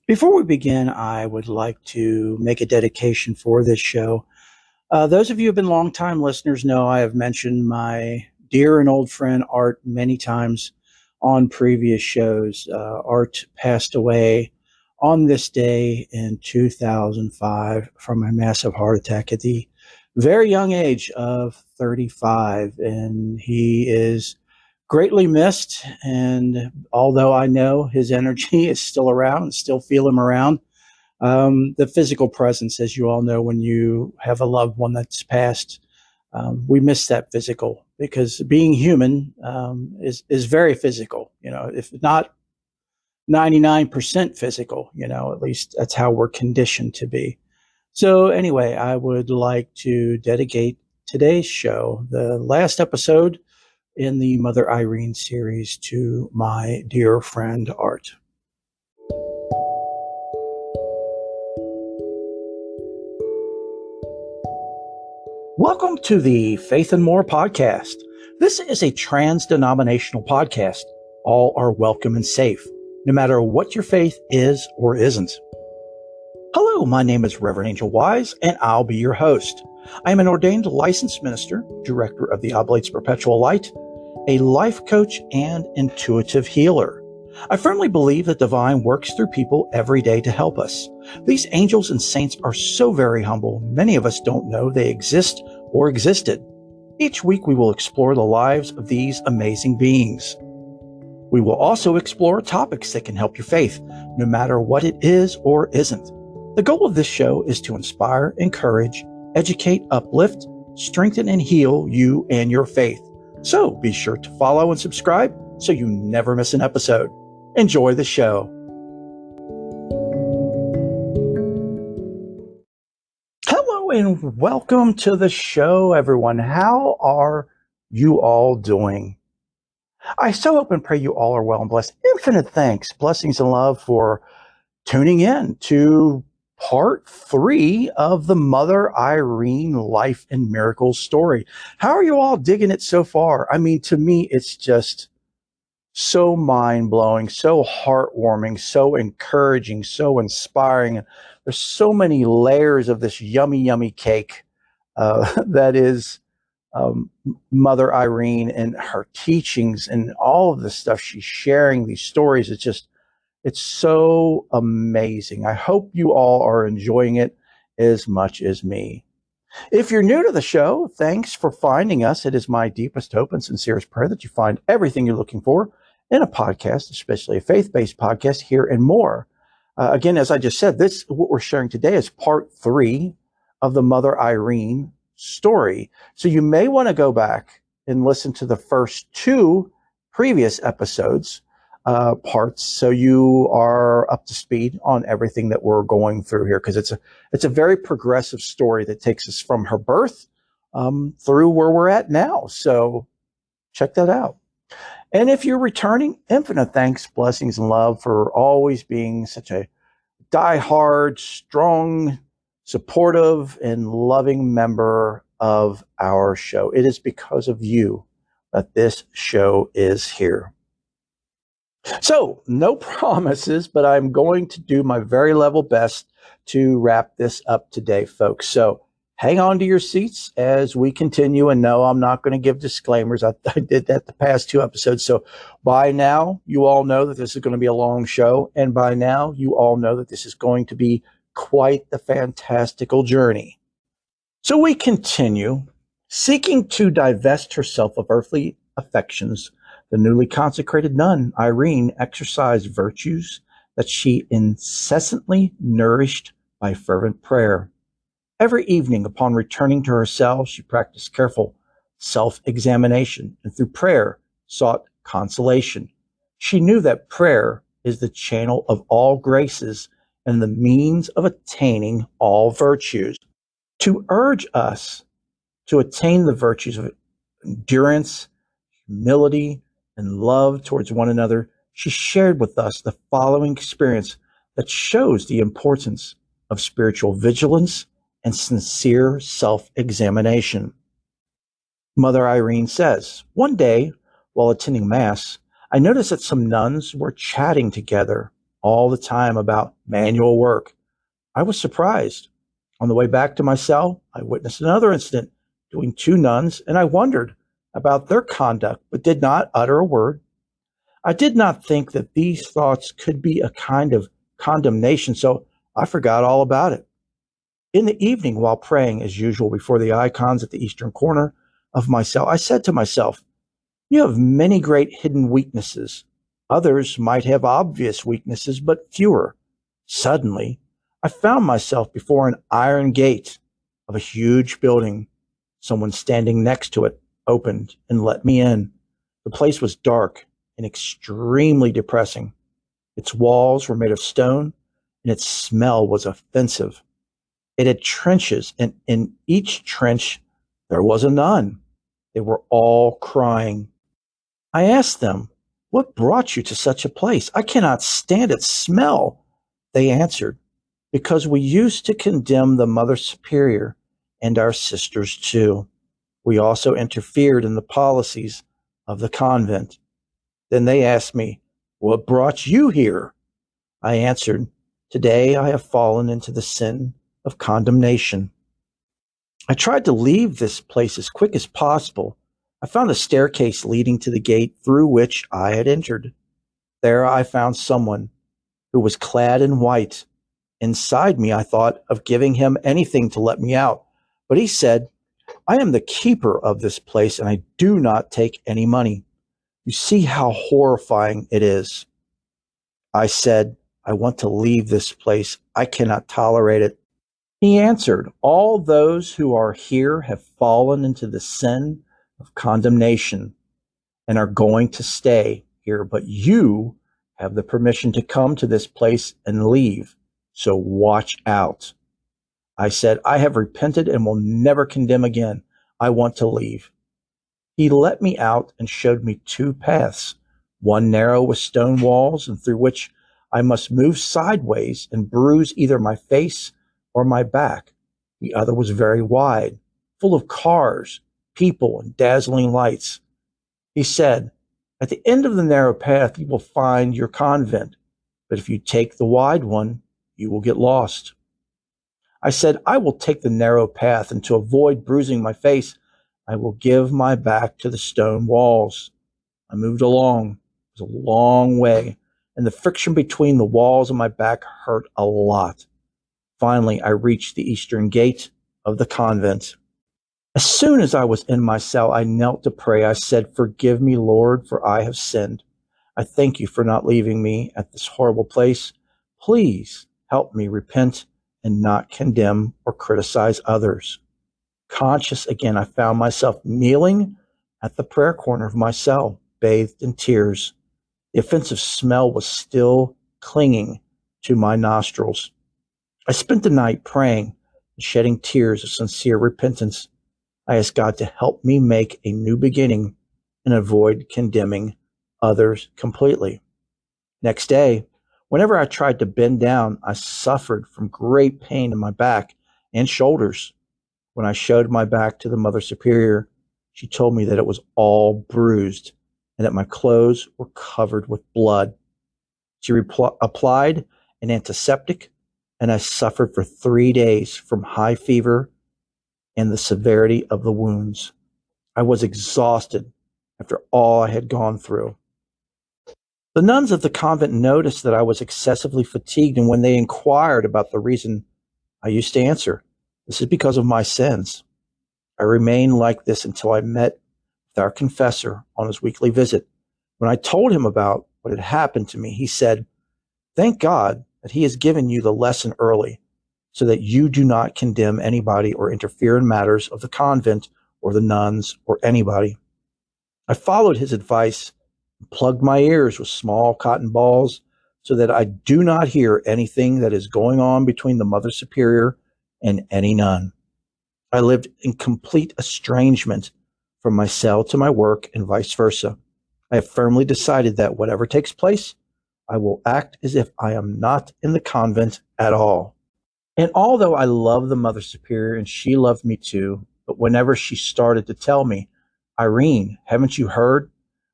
Before we begin, I would like to make a dedication for this show. Those of you who have been longtime listeners know I have mentioned my dear and old friend Art many times on previous shows. Art passed away on this day in 2005 from a massive heart attack at the very young age of 35, and he is greatly missed. And although I know his energy is still around and still feel him around, the physical presence, as you all know, when you have a loved one that's passed, we miss that physical because being human is very physical. You know, if not 99% physical, at least that's how we're conditioned to be. So anyway, I would like to dedicate today's show, the last episode in the Mother Irene series, to my dear friend Art. Welcome to the Faith and More podcast. This is a trans-denominational podcast. All are welcome and safe, no matter what your faith is or isn't. Hello, my name is Reverend Angel Wise, and I'll be your host. I am an ordained licensed minister, director of the Oblates Perpetual Light, a life coach, and intuitive healer. I firmly believe that divine works through people every day to help us. These angels and saints are so very humble, many of us don't know they exist or existed. Each week we will explore the lives of these amazing beings. We will also explore topics that can help your faith, no matter what it is or isn't. The goal of this show is to inspire, encourage, educate, uplift, strengthen, and heal you and your faith. So be sure to follow and subscribe so you never miss an episode. Enjoy the show. Hello and welcome to the show, everyone. How are you all doing? I so hope and pray you all are well and blessed. Infinite thanks, blessings, and love for tuning in to part 3 of the Mother Irene life and miracles story. How are you all digging it so far? I mean, to me, it's just so mind-blowing, so heartwarming, so encouraging, so inspiring. There's so many layers of this yummy, yummy cake that is Mother Irene and her teachings and all of the stuff she's sharing, these stories. It's so amazing. I hope you all are enjoying it as much as me. If you're new to the show, thanks for finding us. It is my deepest hope and sincerest prayer that you find everything you're looking for in a podcast, especially a faith-based podcast, here and more. Again, as I just said, what we're sharing today is part 3 of the Mother Irene story. So you may want to go back and listen to the first 2 previous episodes, parts, so you are up to speed on everything that we're going through here, because it's a very progressive story that takes us from her birth through where we're at now. So check that out. And if you're returning, infinite thanks, blessings, and love for always being such a diehard, strong, supportive, and loving member of our show. It is because of you that this show is here. So, no promises, but I'm going to do my very level best to wrap this up today, folks. So, hang on to your seats as we continue. And no, I'm not going to give disclaimers. I did that the past 2 episodes. So, by now, you all know that this is going to be a long show. And by now, you all know that this is going to be quite the fantastical journey. So, we continue. Seeking to divest herself of earthly affections, the newly consecrated nun, Irene, exercised virtues that she incessantly nourished by fervent prayer. Every evening upon returning to herself, she practiced careful self-examination and through prayer sought consolation. She knew that prayer is the channel of all graces and the means of attaining all virtues. To urge us to attain the virtues of endurance, humility, and love towards one another, she shared with us the following experience that shows the importance of spiritual vigilance and sincere self-examination. Mother Irene says, "One day, while attending Mass, I noticed that some nuns were chatting together. all the time about manual work. I was surprised. On the way back to my cell, I witnessed another incident between two nuns, and I wondered about their conduct, but did not utter a word. I did not think that these thoughts could be a kind of condemnation, so I forgot all about it. In the evening, while praying as usual before the icons at the eastern corner of my cell, I said to myself, "You have many great hidden weaknesses. Others might have obvious weaknesses, but fewer." Suddenly, I found myself before an iron gate of a huge building. Someone standing next to it opened and let me in. The place was dark and extremely depressing. Its walls were made of stone, and its smell was offensive. It had trenches, and in each trench there was a nun. They were all crying. I asked them, "What brought you to such a place? I cannot stand its smell." They answered, "Because we used to condemn the Mother Superior and our sisters too. We also interfered in the policies of the convent." Then they asked me, "What brought you here?" I answered, "Today I have fallen into the sin of condemnation." I tried to leave this place as quick as possible. I found a staircase leading to the gate through which I had entered. There I found someone who was clad in white. Inside me, I thought of giving him anything to let me out, but he said, "I am the keeper of this place and I do not take any money. You see how horrifying it is." I said, "I want to leave this place. I cannot tolerate it." He answered, "All those who are here have fallen into the sin of condemnation and are going to stay here, but you have the permission to come to this place and leave. So watch out." I said, "I have repented and will never condemn again. I want to leave." He let me out and showed me two paths, one narrow with stone walls and through which I must move sideways and bruise either my face or my back. The other was very wide, full of cars, people, and dazzling lights. He said, "At the end of the narrow path, you will find your convent, but if you take the wide one, you will get lost." I said, "I will take the narrow path, and to avoid bruising my face, I will give my back to the stone walls." I moved along. It was a long way, and the friction between the walls and my back hurt a lot. Finally, I reached the eastern gate of the convent. As soon as I was in my cell, I knelt to pray. I said, "Forgive me, Lord, for I have sinned. I thank you for not leaving me at this horrible place. Please help me repent and not condemn or criticize others." Conscious again, I found myself kneeling at the prayer corner of my cell, bathed in tears. The offensive smell was still clinging to my nostrils. I spent the night praying and shedding tears of sincere repentance. I asked God to help me make a new beginning and avoid condemning others completely. Next day, whenever I tried to bend down, I suffered from great pain in my back and shoulders. When I showed my back to the Mother Superior, she told me that it was all bruised and that my clothes were covered with blood. She applied an antiseptic, and I suffered for 3 days from high fever and the severity of the wounds. I was exhausted after all I had gone through. The nuns of the convent noticed that I was excessively fatigued, and when they inquired about the reason, I used to answer, "This is because of my sins." I remained like this until I met with our confessor on his weekly visit. When I told him about what had happened to me, he said, "Thank God that he has given you the lesson early, so that you do not condemn anybody or interfere in matters of the convent or the nuns or anybody." I followed his advice and plugged my ears with small cotton balls so that I do not hear anything that is going on between the Mother Superior and any nun. I lived in complete estrangement from my cell to my work and vice versa. I have firmly decided that whatever takes place, I will act as if I am not in the convent at all. And although I love the Mother Superior and she loved me too, but whenever she started to tell me, "Irene, haven't you heard?"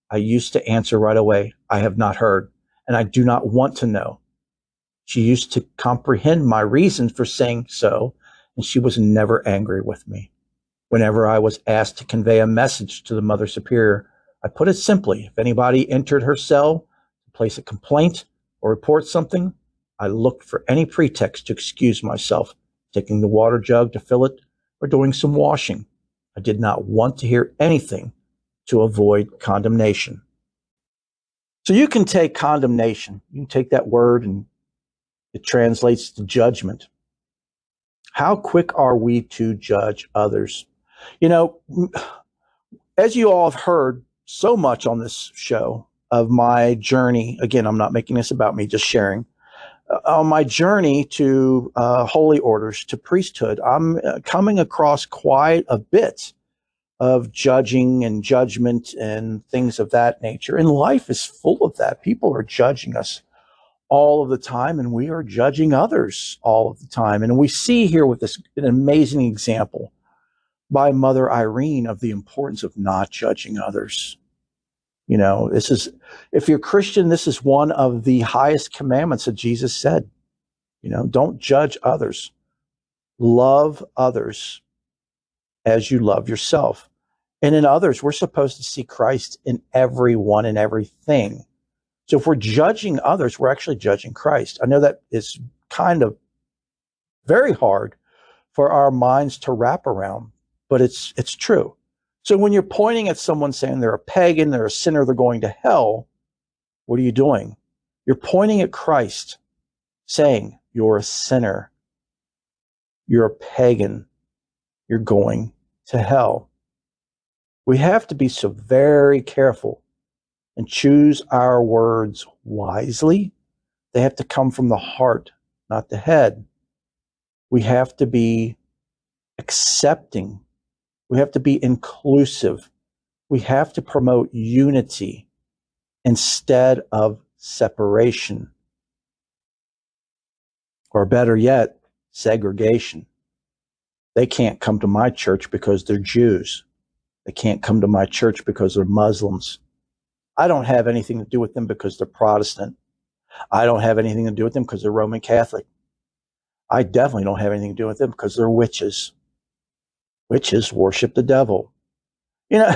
I used to answer right away, "I have not heard, and I do not want to know." She used to comprehend my reasons for saying so, and she was never angry with me. Whenever I was asked to convey a message to the Mother Superior, I put it simply. If anybody entered her cell to place a complaint or report something, I looked for any pretext to excuse myself, taking the water jug to fill it or doing some washing. I did not want to hear anything to avoid condemnation. So you can take condemnation, you can take that word and it translates to judgment. How quick are we to judge others? You know, as you all have heard so much on this show of my journey, again, I'm not making this about me, just sharing. On my journey to holy orders, to priesthood, I'm coming across quite a bit of judging and judgment and things of that nature. And life is full of that. People are judging us all of the time, and we are judging others all of the time. And we see here with this an amazing example by Mother Irene of the importance of not judging others. You know, this is, if you're Christian, this is one of the highest commandments that Jesus said. You know, don't judge others. Love others as you love yourself. And in others, we're supposed to see Christ in everyone and everything. So if we're judging others, we're actually judging Christ. I know that is kind of very hard for our minds to wrap around, but it's true. So when you're pointing at someone saying they're a pagan, they're a sinner, they're going to hell, what are you doing? You're pointing at Christ, saying you're a sinner, you're a pagan, you're going to hell. We have to be so very careful and choose our words wisely. They have to come from the heart, not the head. We have to be accepting. We have to be inclusive. We have to promote unity instead of separation. Or better yet, segregation. They can't come to my church because they're Jews. They can't come to my church because they're Muslims. I don't have anything to do with them because they're Protestant. I don't have anything to do with them because they're Roman Catholic. I definitely don't have anything to do with them because they're witches. Witches worship the devil. You know,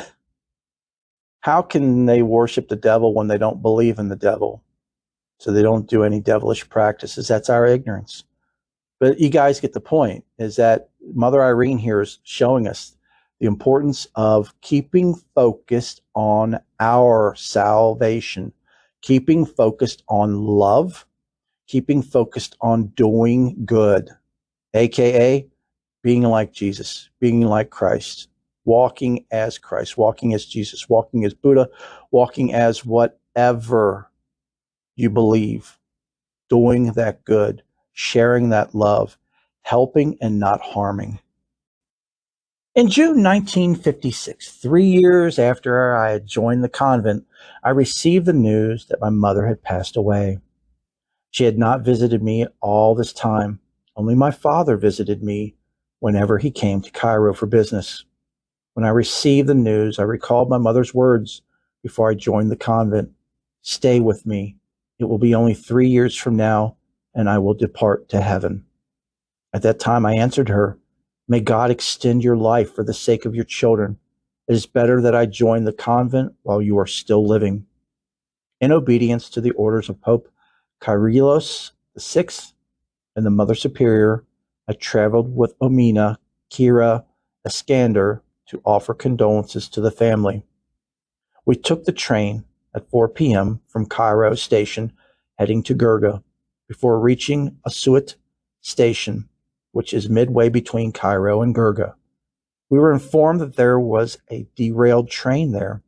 how can they worship the devil when they don't believe in the devil? So they don't do any devilish practices. That's our ignorance. But you guys get the point, is that Mother Irene here is showing us the importance of keeping focused on our salvation, keeping focused on love, keeping focused on doing good, aka being like Jesus, being like Christ, walking as Christ, walking as Jesus, walking as Buddha, walking as whatever you believe, doing that good, sharing that love, helping and not harming. In June 1956, 3 years after I had joined the convent, I received the news that my mother had passed away. She had not visited me all this time. Only my father visited me whenever he came to Cairo for business. When I received the news, I recalled my mother's words before I joined the convent. Stay with me. It will be only 3 years from now, and I will depart to heaven. At that time, I answered her, may God extend your life for the sake of your children. It is better that I join the convent while you are still living. In obedience to the orders of Pope Kyrillos VI and the Mother Superior, I traveled with Omina Kira Eskander to offer condolences to the family. We took the train at 4 p.m. from Cairo station, heading to Gurga, before reaching Asuit station, which is midway between Cairo and Gurga. We were informed that there was a derailed train there.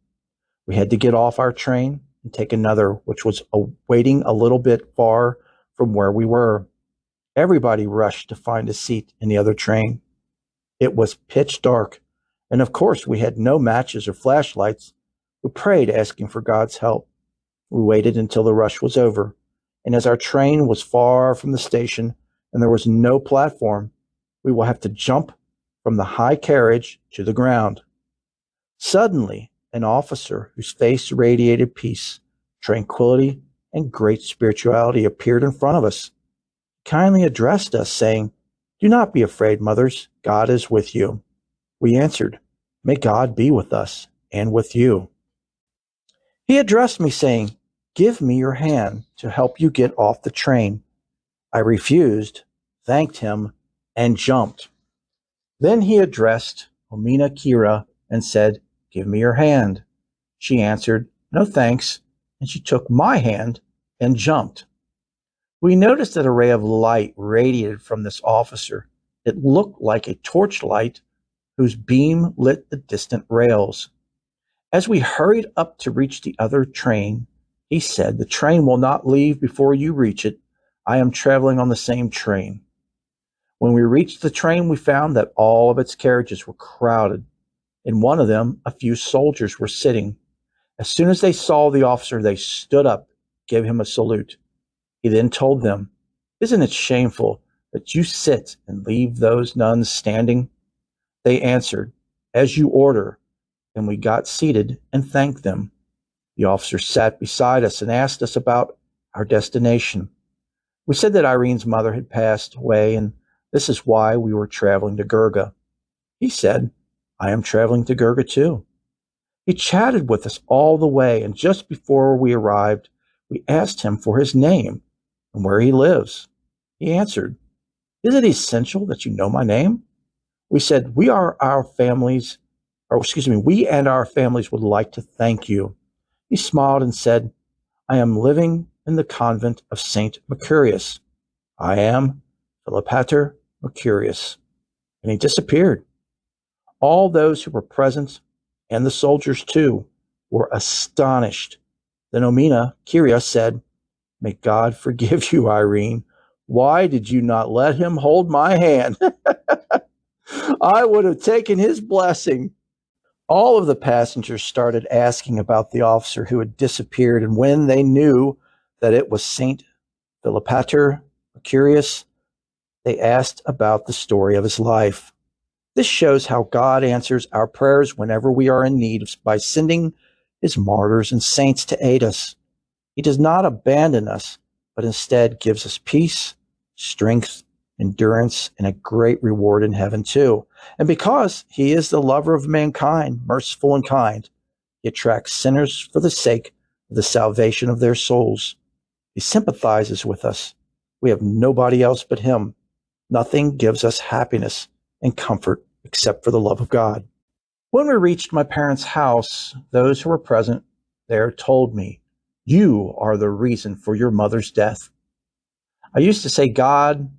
We had to get off our train and take another, which was waiting a little bit far from where we were. Everybody rushed to find a seat in the other train. It was pitch dark, and of course we had no matches or flashlights. We prayed, asking for God's help. We waited until the rush was over, and as our train was far from the station and there was no platform, we will have to jump from the high carriage to the ground. Suddenly, an officer whose face radiated peace, tranquility, and great spirituality appeared in front of us. kindly addressed us, saying, "Do not be afraid, mothers. God is with you." We answered, "May God be with us and with you." He addressed me, saying, "Give me your hand to help you get off the train." I refused, thanked him, and jumped. Then he addressed Omina Kira and said, "Give me your hand." She answered, "No thanks," and she took my hand and jumped. We noticed that a ray of light radiated from this officer. It looked like a torchlight whose beam lit the distant rails. As we hurried up to reach the other train, he said, "The train will not leave before you reach it. I am traveling on the same train." When we reached the train, we found that all of its carriages were crowded. In one of them, a few soldiers were sitting. As soon as they saw the officer, they stood up, gave him a salute. He then told them, "Isn't it shameful that you sit and leave those nuns standing?" They answered, "As you order," and we got seated and thanked them. The officer sat beside us and asked us about our destination. We said that Irene's mother had passed away, and this is why we were traveling to Gurga. He said, "I am traveling to Gurga too." He chatted with us all the way, and just before we arrived, we asked him for his name and where he lives. He answered, "Is it essential that you know my name?" We said, we and our families would like to thank you." He smiled and said, "I am living in the convent of Saint Mercurius. I am Philopater Mercurius." And he disappeared. All those who were present, and the soldiers too, were astonished. Then Omina Kyria said, "May God forgive you, Irene. Why did you not let him hold my hand? I would have taken his blessing." All of the passengers started asking about the officer who had disappeared, and when they knew that it was Saint Philopater Mercurius, they asked about the story of his life. This shows how God answers our prayers whenever we are in need by sending his martyrs and saints to aid us. He does not abandon us, but instead gives us peace, strength, endurance, and a great reward in heaven too. And because he is the lover of mankind, merciful and kind, he attracts sinners for the sake of the salvation of their souls. He sympathizes with us. We have nobody else but him. Nothing gives us happiness and comfort except for the love of God. When we reached my parents' house, those who were present there told me, "You are the reason for your mother's death." I used to say, "God,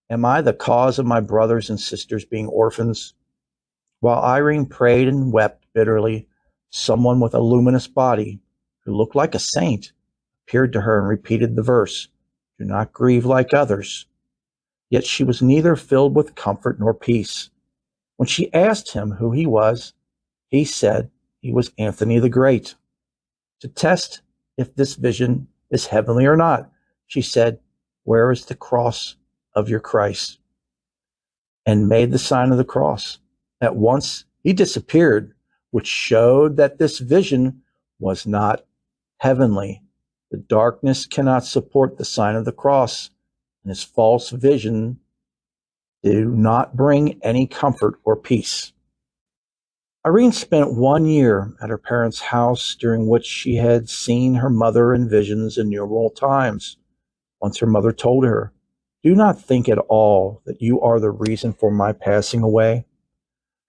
am I the cause of my brothers and sisters being orphans?" While Irene prayed and wept bitterly, someone with a luminous body, who looked like a saint, appeared to her and repeated the verse, "Do not grieve like others." Yet she was neither filled with comfort nor peace. When she asked him who he was, he said he was Anthony the Great. To test if this vision is heavenly or not, she said, "Where is the cross of your Christ?" and made the sign of the cross. At once he disappeared, which showed that this vision was not heavenly. The darkness cannot support the sign of the cross, and his false vision do not bring any comfort or peace. Irene spent 1 year at her parents' house, during which she had seen her mother in visions innumerable times. Once her mother told her, "Do not think at all that you are the reason for my passing away."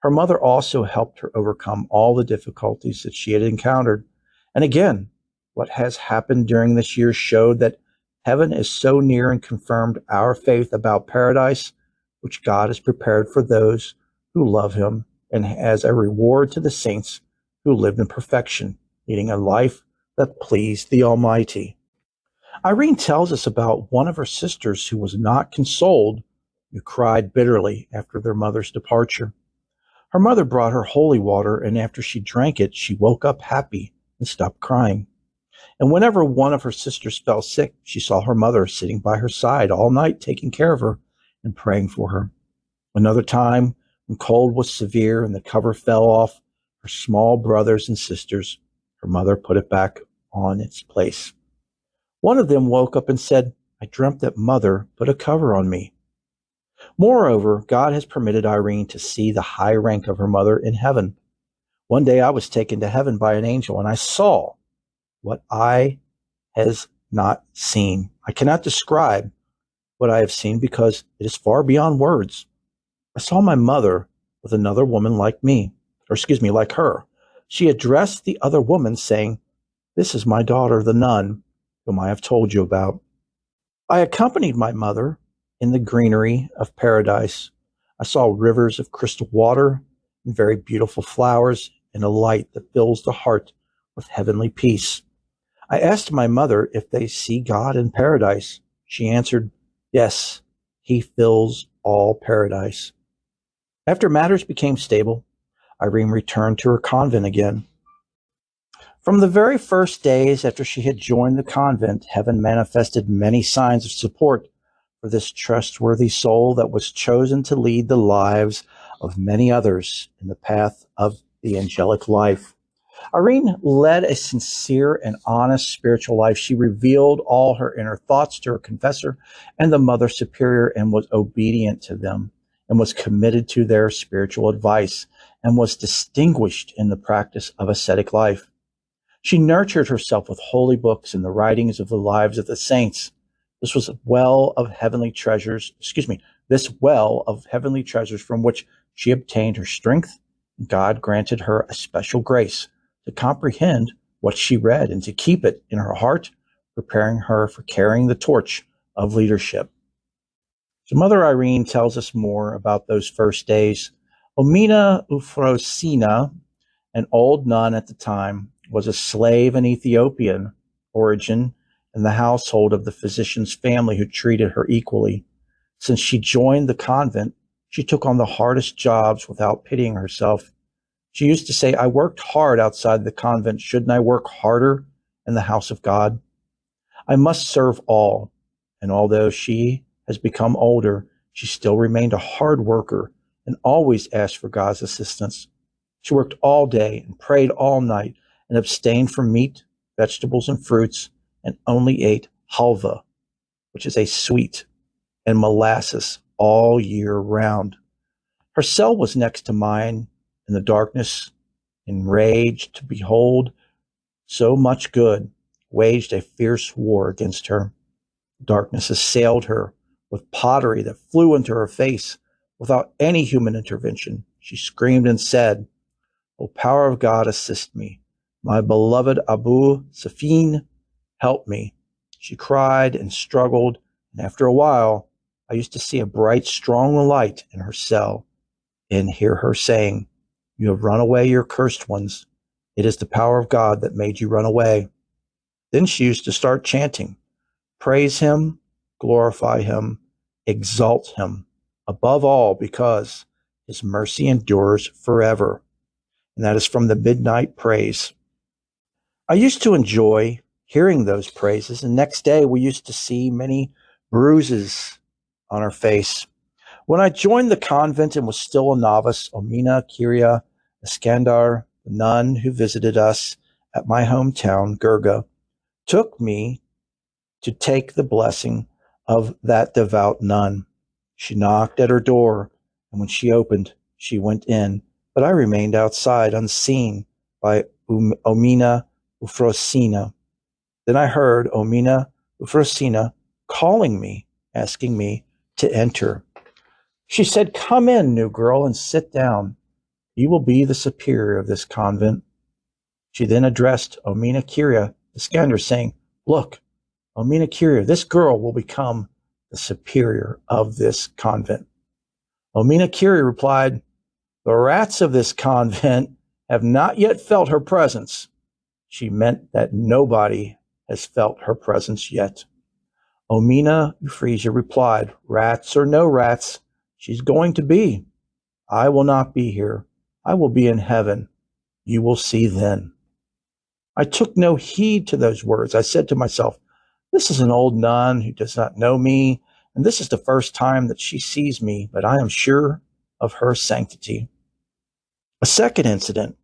Her mother also helped her overcome all the difficulties that she had encountered. And again, what has happened during this year showed that heaven is so near and confirmed our faith about paradise, which God has prepared for those who love him, and as a reward to the saints who lived in perfection, leading a life that pleased the Almighty. Irene tells us about one of her sisters who was not consoled, who cried bitterly after their mother's departure. Her mother brought her holy water, and after she drank it, she woke up happy and stopped crying. And whenever one of her sisters fell sick, she saw her mother sitting by her side all night, taking care of her and praying for her. Another time, when cold was severe and the cover fell off her small brothers and sisters, her mother put it back on its place. One of them woke up and said, I dreamt that Mother put a cover on me. Moreover, God has permitted Irene to see the high rank of her mother in heaven. One day I was taken to heaven by an angel, and I saw what eye has not seen. I cannot describe what I have seen because it is far beyond words. I saw my mother with another woman like me, or excuse me, like her. She addressed the other woman saying, "This is my daughter, the nun, whom I have told you about." I accompanied my mother in the greenery of paradise. I saw rivers of crystal water and very beautiful flowers and a light that fills the heart with heavenly peace. I asked my mother if they see God in paradise. She answered, "Yes, he fills all paradise." After matters became stable, Irene returned to her convent again. From the very first days after she had joined the convent, heaven manifested many signs of support for this trustworthy soul that was chosen to lead the lives of many others in the path of the angelic life. Irene led a sincere and honest spiritual life. She revealed all her inner thoughts to her confessor and the Mother Superior and was obedient to them and was committed to their spiritual advice and was distinguished in the practice of ascetic life. She nurtured herself with holy books and the writings of the lives of the saints. This was a well of heavenly treasures, this well of heavenly treasures from which she obtained her strength. God granted her a special grace to comprehend what she read and to keep it in her heart, preparing her for carrying the torch of leadership. So Mother Irene tells us more about those first days. Omina Ufrosina, an old nun at the time, was a slave in Ethiopian origin in the household of the physician's family who treated her equally. Since she joined the convent, she took on the hardest jobs without pitying herself. She used to say, "I worked hard outside the convent. Shouldn't I work harder in the house of God? I must serve all." And although she has become older, she still remained a hard worker and always asked for God's assistance. She worked all day and prayed all night and abstained from meat, vegetables, and fruits, and only ate halva, which is a sweet, and molasses all year round. Her cell was next to mine in the darkness, enraged to behold so much good, waged a fierce war against her. Darkness assailed her with pottery that flew into her face without any human intervention. She screamed and said, "O power of God, assist me. My beloved Abu Safin, help me." She cried and struggled, and after a while, I used to see a bright, strong light in her cell and hear her saying, "You have run away, your cursed ones. It is the power of God that made you run away." Then she used to start chanting, "Praise him, glorify him, exalt him, above all, because his mercy endures forever." And that is from the Midnight Praise. I used to enjoy hearing those praises, and next day we used to see many bruises on her face. When I joined the convent and was still a novice, Omina Kiria Iskandar, the nun who visited us at my hometown, Gurga, took me to take the blessing of that devout nun. She knocked at her door, and when she opened, she went in, but I remained outside unseen by Omina Ufrosina. Then I heard Omina Ufrosina calling me, asking me to enter. She said, "Come in, new girl, and sit down. You will be the superior of this convent." She then addressed Omina Kiria Iskander, saying, "Look, Omina Kiria, this girl will become the superior of this convent." Omina Kiria replied, "The rats of this convent have not yet felt her presence." She meant that nobody has felt her presence yet. Omina Euphrasia replied, "Rats or no rats, she's going to be. I will not be here. I will be in heaven. You will see then." I took no heed to those words. I said to myself, "This is an old nun who does not know me, and this is the first time that she sees me, but I am sure of her sanctity." A second incident.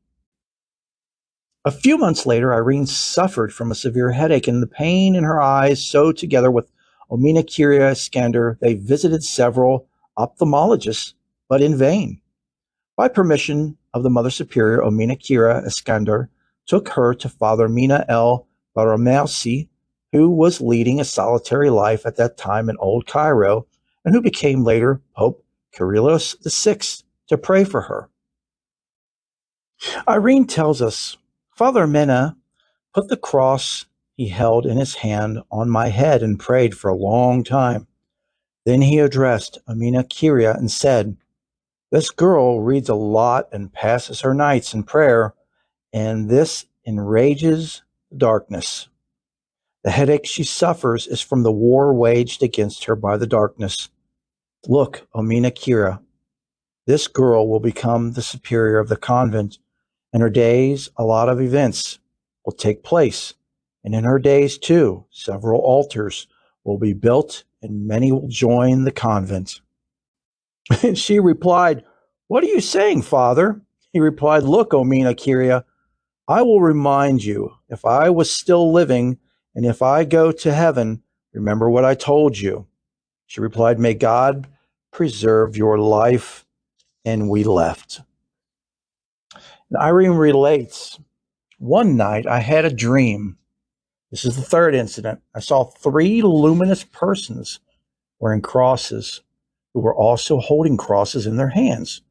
A few months later, Irene suffered from a severe headache, and the pain in her eyes, sewed together with Omina Kyria Iskander, they visited several ophthalmologists, but in vain. By permission of the Mother Superior, Omina Kira Iskander took her to Father Mina El Baramasi, who was leading a solitary life at that time in Old Cairo, and who became later Pope Kyrillos VI, to pray for her. Irene tells us, Father Mina put the cross he held in his hand on my head and prayed for a long time. Then he addressed Amina Kyria and said, this girl reads a lot and passes her nights in prayer, and this enrages the darkness. The headache she suffers is from the war waged against her by the darkness. Look, Omina Kira, this girl will become the superior of the convent. In her days, a lot of events will take place, and in her days, too, several altars will be built, and many will join the convent. And she replied, what are you saying, Father? He replied, look, Omina Kyria, I will remind you, if I was still living, and if I go to heaven, remember what I told you. She replied, may God preserve your life. And we left. And Irene relates, one night I had a dream. This is the third incident. I saw 3 luminous persons wearing crosses who were also holding crosses in their hands.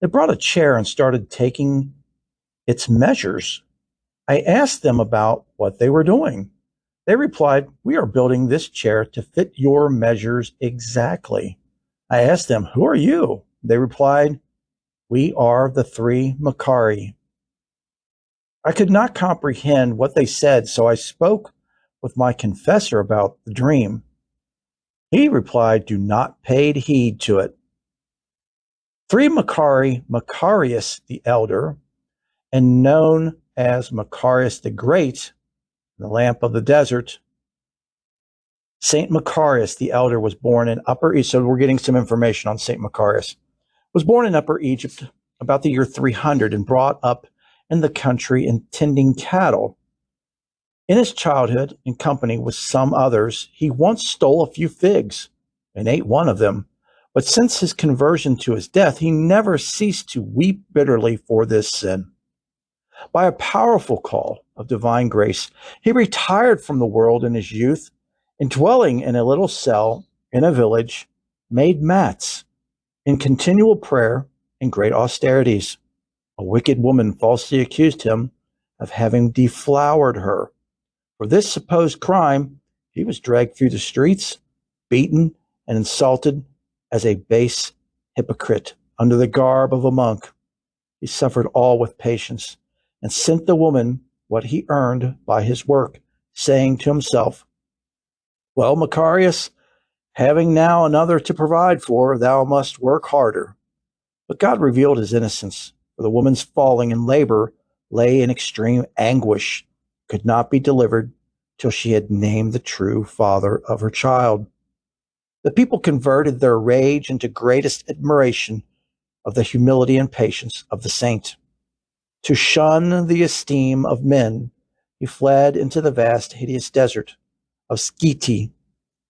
They brought a chair and started taking its measures. I asked them about what they were doing. They replied, we are building this chair to fit your measures exactly. I asked them, who are you? They replied, we are the 3 Makari. I could not comprehend what they said, so I spoke with my confessor about the dream. He replied, do not pay heed to it. 3 Makari, Macarius the Elder, and known as Macarius the Great, the lamp of the desert. Saint Macarius the Elder was born in Upper Egypt. So we're getting some information on Saint Macarius. Was born in Upper Egypt about the year 300 and brought up in the country in tending cattle. In his childhood, in company with some others, he once stole a few figs and ate one of them. But since his conversion to his death, he never ceased to weep bitterly for this sin. By a powerful call of divine grace, he retired from the world in his youth, and dwelling in a little cell in a village, made mats in continual prayer and great austerities. A wicked woman falsely accused him of having deflowered her. For this supposed crime, he was dragged through the streets, beaten, and insulted as a base hypocrite under the garb of a monk. He suffered all with patience and sent the woman what he earned by his work, saying to himself, well, Macarius, having now another to provide for, thou must work harder. But God revealed his innocence, for the woman's falling in labor lay in extreme anguish, could not be delivered till she had named the true father of her child. The people converted their rage into greatest admiration of the humility and patience of the saint. To shun the esteem of men, he fled into the vast, hideous desert of Skiti,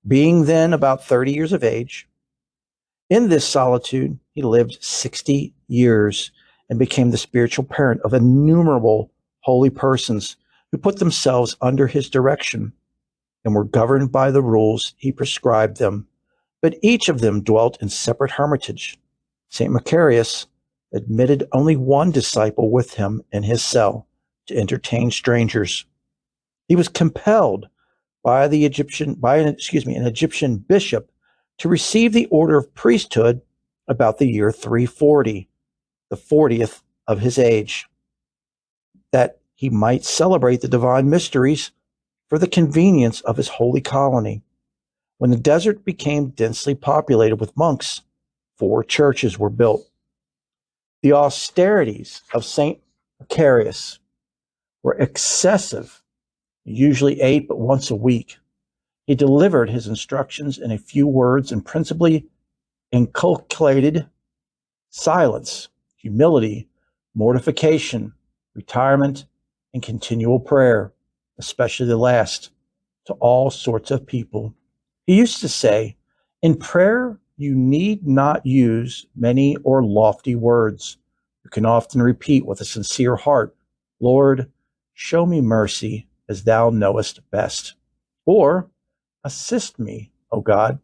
being then about 30 years of age. In this solitude, he lived 60 years and became the spiritual parent of innumerable holy persons who put themselves under his direction and were governed by the rules he prescribed them, but each of them dwelt in separate hermitage. St. Macarius admitted only one disciple with him in his cell to entertain strangers. He was compelled by an Egyptian bishop to receive the order of priesthood about the year 340, the 40th of his age, that he might celebrate the divine mysteries for the convenience of his holy colony. When the desert became densely populated with monks, 4 churches were built. The austerities of St. Macarius were excessive, usually ate but once a week. He delivered his instructions in a few words and principally inculcated silence, humility, mortification, retirement, and continual prayer, especially the last, to all sorts of people. He used to say, "In prayer, you need not use many or lofty words. You can often repeat with a sincere heart, 'Lord, show me mercy as thou knowest best,' or 'Assist me, O God.'"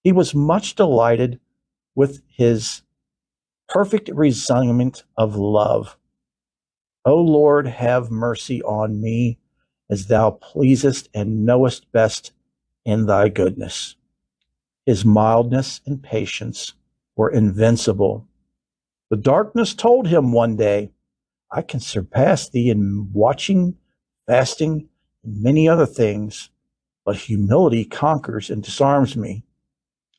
He was much delighted with his perfect resignment of love. "O Lord, have mercy on me as thou pleasest and knowest best in thy goodness." His mildness and patience were invincible. The darkness told him one day, "I can surpass thee in watching, fasting, and many other things, but humility conquers and disarms me."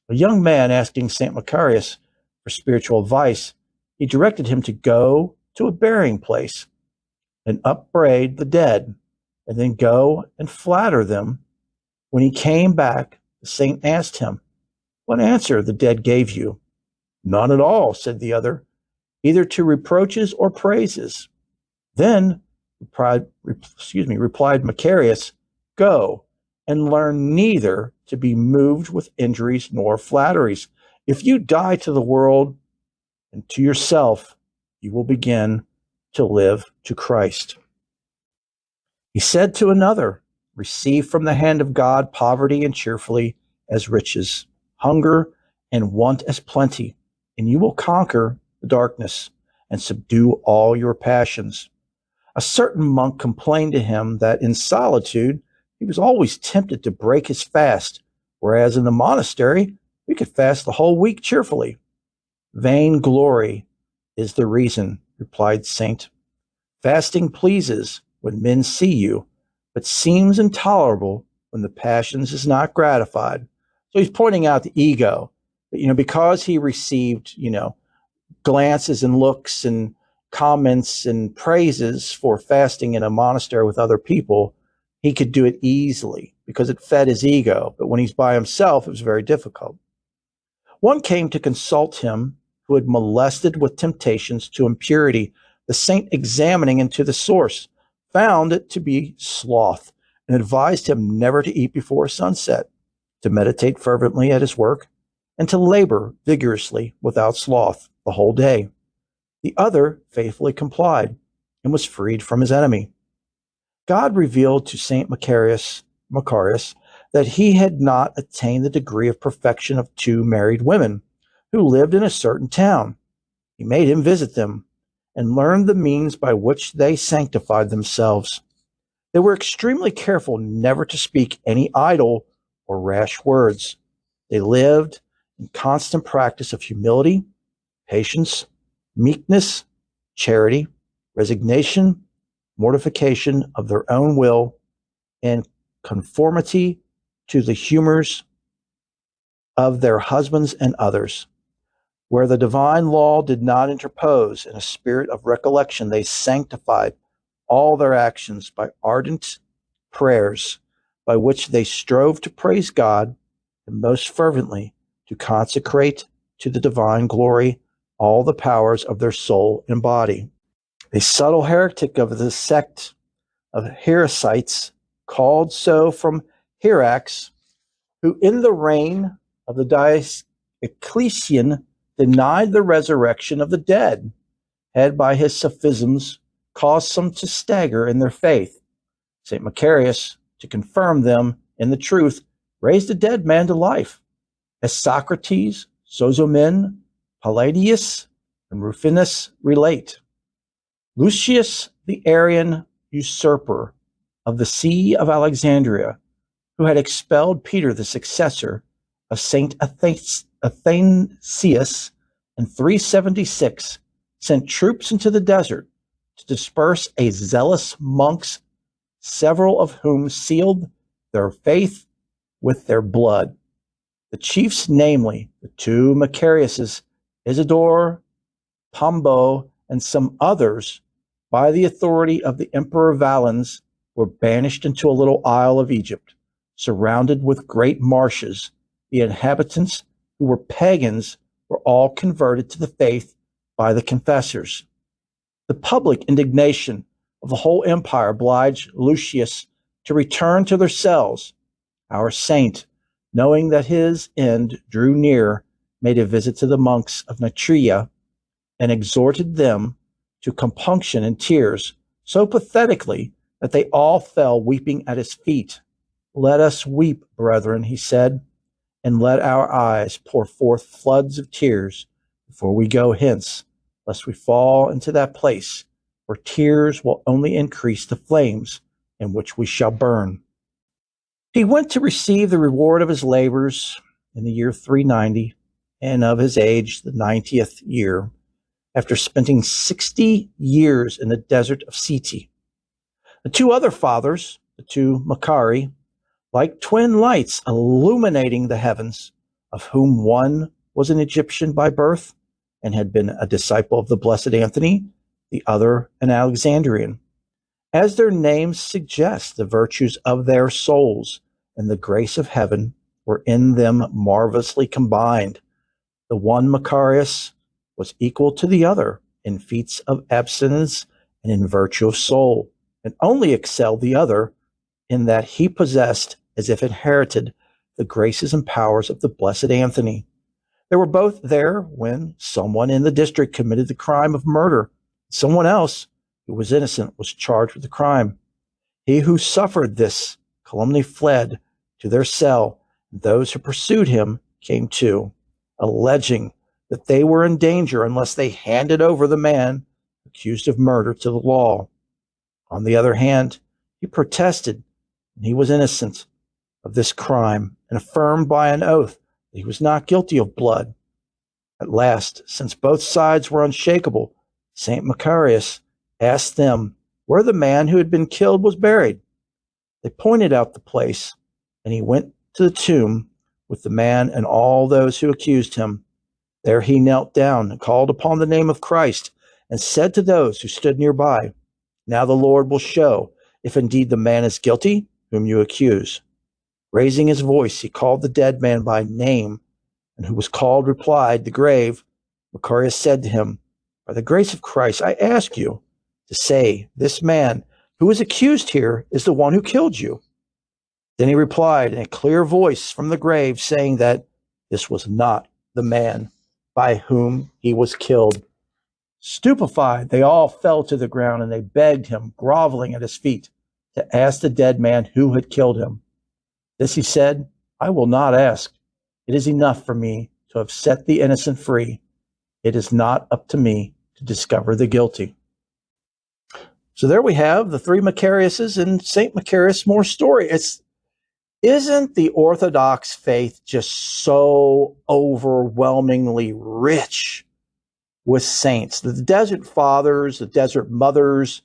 A young man asking St. Macarius for spiritual advice, he directed him to go to a burying place and upbraid the dead, and then go and flatter them. When he came back, the saint asked him, "What answer the dead gave you?" "None at all," said the other, "either to reproaches or praises." Then replied Macarius, "Go and learn neither to be moved with injuries nor flatteries. If you die to the world and to yourself, you will begin to live to Christ." He said to another, "Receive from the hand of God poverty and cheerfully as riches, hunger and want as plenty, and you will conquer the darkness and subdue all your passions." A certain monk complained to him that in solitude he was always tempted to break his fast, whereas in the monastery we could fast the whole week cheerfully. "Vain glory is the reason," replied the saint. "Fasting pleases when men see you, but seems intolerable when the passions is not gratified." So he's pointing out the ego, because he received, glances and looks and comments and praises for fasting in a monastery with other people, he could do it easily because it fed his ego. But when he's by himself, it was very difficult. One came to consult him who had molested with temptations to impurity. The saint, examining into the source, found it to be sloth, and advised him never to eat before sunset, to meditate fervently at his work, and to labor vigorously without sloth the whole day. The other faithfully complied and was freed from his enemy. God revealed to St. Macarius that he had not attained the degree of perfection of two married women who lived in a certain town. He made him visit them and learn the means by which they sanctified themselves. They were extremely careful never to speak any idle or rash words. They lived in constant practice of humility, patience, meekness, charity, resignation, mortification of their own will, and conformity to the humors of their husbands and others. Where the divine law did not interpose, in a spirit of recollection, they sanctified all their actions by ardent prayers, by which they strove to praise God and most fervently to consecrate to the divine glory all the powers of their soul and body. A subtle heretic of the sect of Heresites, called so from Hierax, who in the reign of the Diocletian denied the resurrection of the dead, had by his sophisms caused some to stagger in their faith. St. Macarius, to confirm them in the truth, raised a dead man to life, as Socrates, Sozomen, Palladius, and Rufinus relate. Lucius, the Arian usurper of the See of Alexandria, who had expelled Peter, the successor of St. Athanasius in 376, sent troops into the desert to disperse a zealous monks, several of whom sealed their faith with their blood. The chiefs, namely the two Macariuses, Isidore, Pombo, and some others, by the authority of the Emperor Valens, were banished into a little isle of Egypt, surrounded with great marshes. The inhabitants, who were pagans, were all converted to the faith by the confessors. The public indignation of the whole empire obliged Lucius to return to their cells. Our saint, knowing that his end drew near, made a visit to the monks of Nitria and exhorted them to compunction and tears so pathetically that they all fell weeping at his feet. Let us weep, brethren, he said, and let our eyes pour forth floods of tears before we go hence, lest we fall into that place where tears will only increase the flames in which we shall burn. He went to receive the reward of his labors in the year 390, and of his age the 90th year, after spending 60 years in the desert of Siti. The two other fathers, the two Macari, like twin lights illuminating the heavens, of whom one was an Egyptian by birth and had been a disciple of the Blessed Anthony, the other an Alexandrian. As their names suggest, the virtues of their souls and the grace of heaven were in them marvelously combined. The one Macarius was equal to the other in feats of abstinence and in virtue of soul, and only excelled the other in that he possessed, as if inherited, the graces and powers of the Blessed Anthony. They were both there when someone in the district committed the crime of murder. Someone else, who was innocent, was charged with the crime. He who suffered this calumny fled to their cell, and those who pursued him came too, alleging that they were in danger unless they handed over the man accused of murder to the law. On the other hand, he protested and he was innocent of this crime and affirmed by an oath that he was not guilty of blood. At last, since both sides were unshakable, St. Macarius asked them where the man who had been killed was buried. They pointed out the place, and he went to the tomb with the man and all those who accused him. There he knelt down and called upon the name of Christ and said to those who stood nearby, "Now the Lord will show if indeed the man is guilty whom you accuse." Raising his voice, he called the dead man by name, and who was called replied, "The grave." Macarius said to him, "By the grace of Christ, I ask you to say, this man who is accused here is the one who killed you." Then he replied in a clear voice from the grave, saying that this was not the man by whom he was killed. Stupefied, they all fell to the ground, and they begged him, groveling at his feet, to ask the dead man who had killed him. This he said, "I will not ask. It is enough for me to have set the innocent free. It is not up to me to discover the guilty." So there we have the three Macariuses and St. Macarius More's story. Isn't the Orthodox faith just so overwhelmingly rich with saints? The Desert Fathers, the Desert Mothers,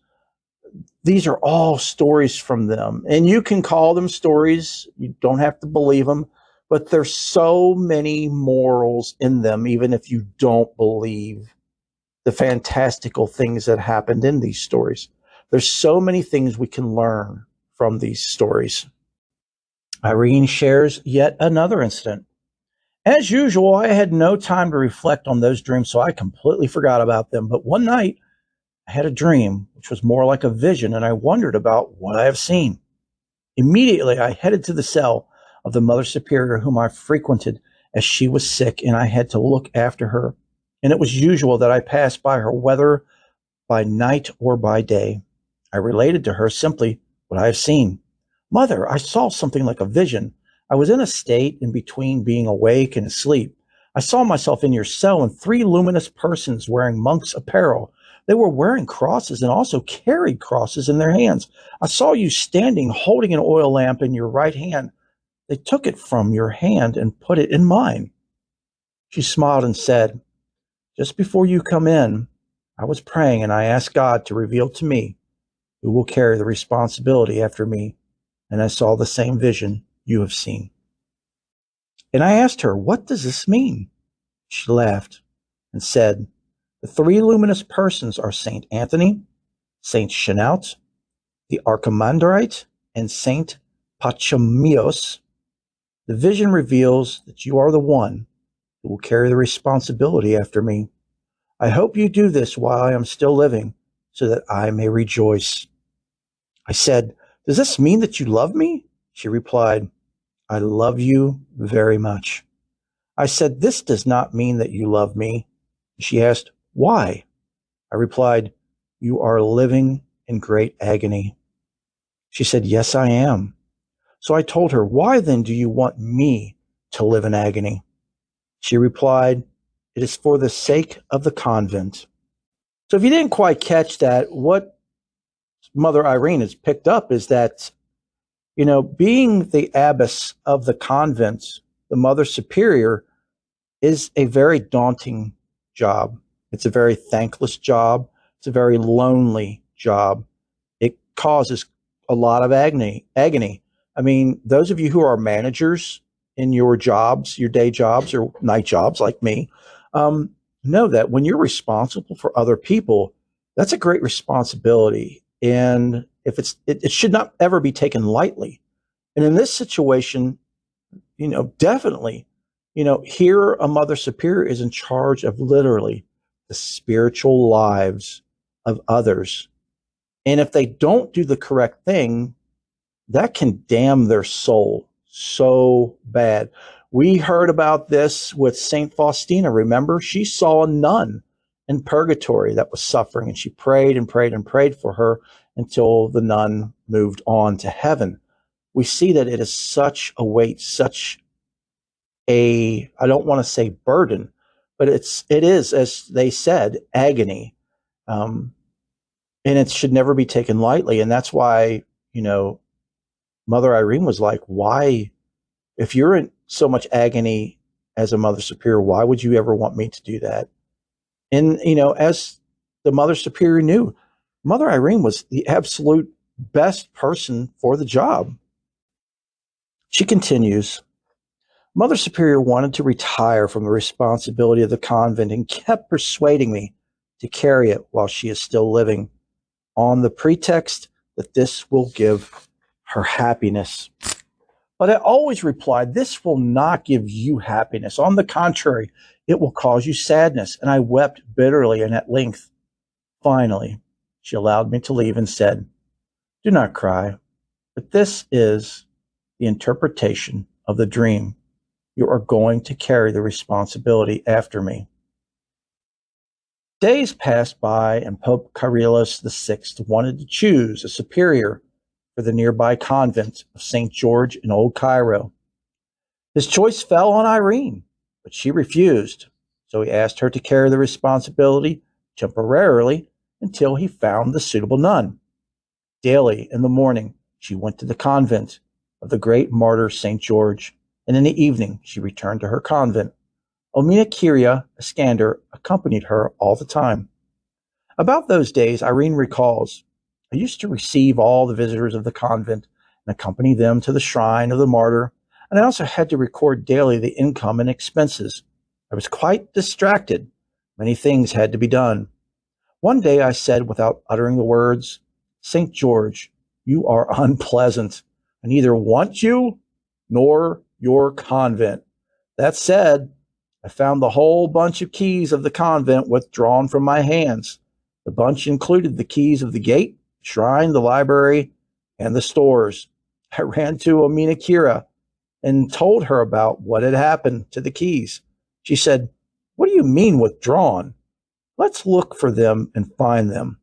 these are all stories from them. And you can call them stories. You don't have to believe them. But there's so many morals in them, even if you don't believe the fantastical things that happened in these stories. There's so many things we can learn from these stories. Irene shares yet another incident. As usual, I had no time to reflect on those dreams, so I completely forgot about them. But one night, I had a dream, which was more like a vision, and I wondered about what I have seen. Immediately, I headed to the cell of the Mother Superior, whom I frequented as she was sick, and I had to look after her. And it was usual that I passed by her, whether by night or by day. I related to her simply what I have seen. "Mother, I saw something like a vision. I was in a state in between being awake and asleep. I saw myself in your cell and three luminous persons wearing monk's apparel. They were wearing crosses and also carried crosses in their hands. I saw you standing holding an oil lamp in your right hand. They took it from your hand and put it in mine." She smiled and said, "Just before you come in, I was praying and I asked God to reveal to me who will carry the responsibility after me, and I saw the same vision you have seen." And I asked her, "What does this mean?" She laughed and said, "The three luminous persons are Saint Anthony, Saint Chenault, the Archimandrite, and Saint Pachamios. The vision reveals that you are the one who will carry the responsibility after me. I hope you do this while I am still living, so that I may rejoice." I said, "Does this mean that you love me?" She replied, I love you very much. I said, this does not mean that you love me. She asked, why? I replied, you are living in great agony. She said, yes, I am. So I told her, why then do you want me to live in agony? She replied, it is for the sake of the convent. So if you didn't quite catch that, what Mother Irene has picked up is that, being the abbess of the convent, the Mother Superior, is a very daunting job. It's a very thankless job. It's a very lonely job. It causes a lot of agony. I mean, those of you who are managers in your jobs, your day jobs or night jobs like me, know that when you're responsible for other people, that's a great responsibility. And if it should not ever be taken lightly. And in this situation, definitely, here a Mother Superior is in charge of literally the spiritual lives of others. And if they don't do the correct thing, that can damn their soul so bad. We heard about this with Saint Faustina. Remember, she saw a nun in purgatory that was suffering, and she prayed and prayed and prayed for her until the nun moved on to heaven. We see that it is such a weight, such a, I don't want to say burden, but it is, as they said, agony. And it should never be taken lightly. And that's why, Mother Irene was like, why, if you're in so much agony as a Mother Superior, why would you ever want me to do that? And, as the Mother Superior knew, Mother Irene was the absolute best person for the job. She continues, Mother Superior wanted to retire from the responsibility of the convent and kept persuading me to carry it while she is still living, on the pretext that this will give her happiness. But I always replied, this will not give you happiness. On the contrary, it will cause you sadness. And I wept bitterly and at length. Finally, she allowed me to leave and said, do not cry, but this is the interpretation of the dream. You are going to carry the responsibility after me. Days passed by, and Pope Kyrillos VI wanted to choose a superior for the nearby convent of St. George in Old Cairo. His choice fell on Irene, but she refused, so he asked her to carry the responsibility temporarily until he found the suitable nun. Daily in the morning, she went to the convent of the great martyr St. George, and in the evening she returned to her convent. Omina Kyria Iskander accompanied her all the time. About those days, Irene recalls, I used to receive all the visitors of the convent and accompany them to the shrine of the martyr, and I also had to record daily the income and expenses. I was quite distracted. Many things had to be done. One day I said, without uttering the words, St. George, you are unpleasant. I neither want you nor your convent. That said, I found the whole bunch of keys of the convent withdrawn from my hands. The bunch included the keys of the gate, shrine, the library, and the stores. I ran to Omina Kyria and told her about what had happened to the keys. She said, what do you mean withdrawn? Let's look for them and find them.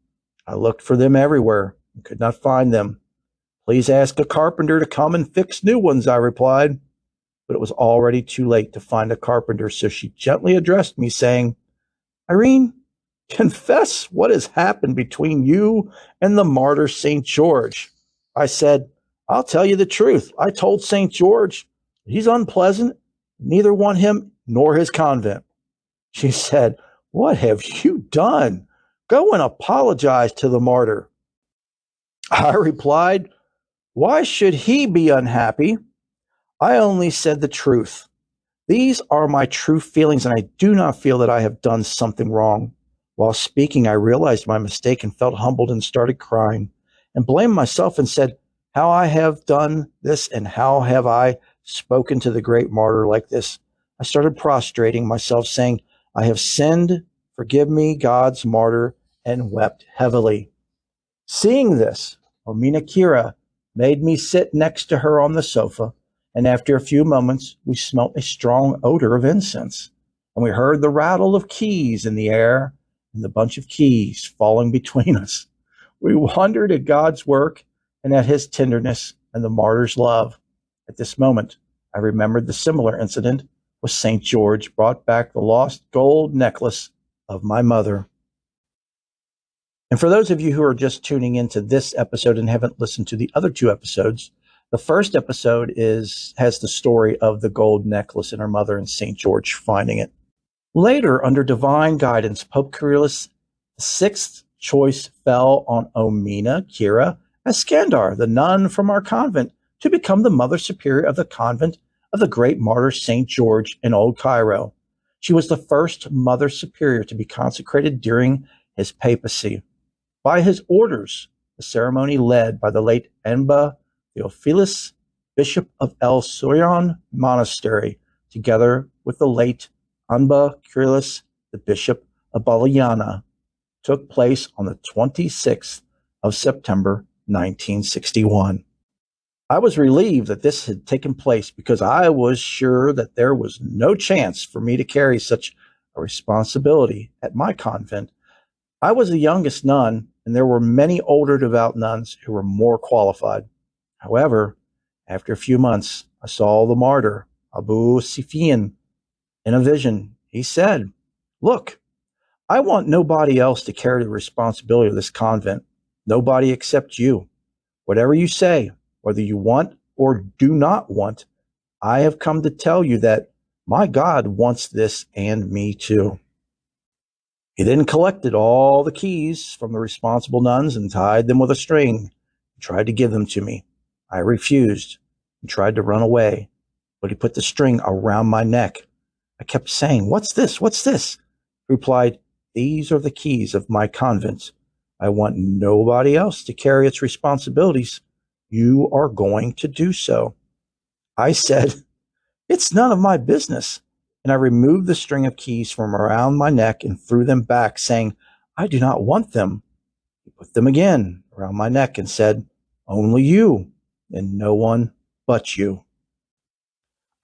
I looked for them everywhere and could not find them. Please ask a carpenter to come and fix new ones, I replied. But it was already too late to find a carpenter, so she gently addressed me, saying, Irene, confess what has happened between you and the martyr St. George. I said, I'll tell you the truth. I told St. George he's unpleasant, neither want him nor his convent. She said, what have you done? Go and apologize to the martyr. I replied, why should he be unhappy? I only said the truth. These are my true feelings, and I do not feel that I have done something wrong. While speaking, I realized my mistake and felt humbled and started crying and blamed myself and said, how I have done this and how have I spoken to the great martyr like this? I started prostrating myself, saying, I have sinned, forgive me, God's martyr, and wept heavily. Seeing this, Omina Kyria made me sit next to her on the sofa and after a few moments we smelt a strong odor of incense, and we heard the rattle of keys in the air and the bunch of keys falling between us. We wondered at God's work and at his tenderness and the martyr's love. At this moment, I remembered the similar incident with St. George brought back the lost gold necklace of my mother. And for those of you who are just tuning into this episode and haven't listened to the other two episodes, the first episode has the story of the gold necklace and her mother and St. George finding it. Later, under divine guidance, Pope Kyrillos VI's choice fell on Omina Kira Iskandar, the nun from our convent, to become the Mother Superior of the convent of the great martyr St. George in Old Cairo. She was the first Mother Superior to be consecrated during his papacy. By his orders, the ceremony led by the late Enba Theophilus, Bishop of El Sorion Monastery, together with the late Anba Kyrillos, the Bishop of Baliana, took place on the 26th of September 1961. I was relieved that this had taken place because I was sure that there was no chance for me to carry such a responsibility at my convent. I was the youngest nun, and there were many older devout nuns who were more qualified. However, after a few months, I saw the martyr, Abu Sufyan, in a vision. He said, "Look, I want nobody else to carry the responsibility of this convent, nobody except you. Whatever you say, whether you want or do not want, I have come to tell you that my God wants this and me too." He then collected all the keys from the responsible nuns and tied them with a string and tried to give them to me. I refused and tried to run away, but he put the string around my neck. I kept saying, "What's this? What's this?" He replied, "These are the keys of my convent. I want nobody else to carry its responsibilities. You are going to do so." I said, "It's none of my business." And I removed the string of keys from around my neck and threw them back, saying, "I do not want them." He put them again around my neck and said, "Only you, and no one but you."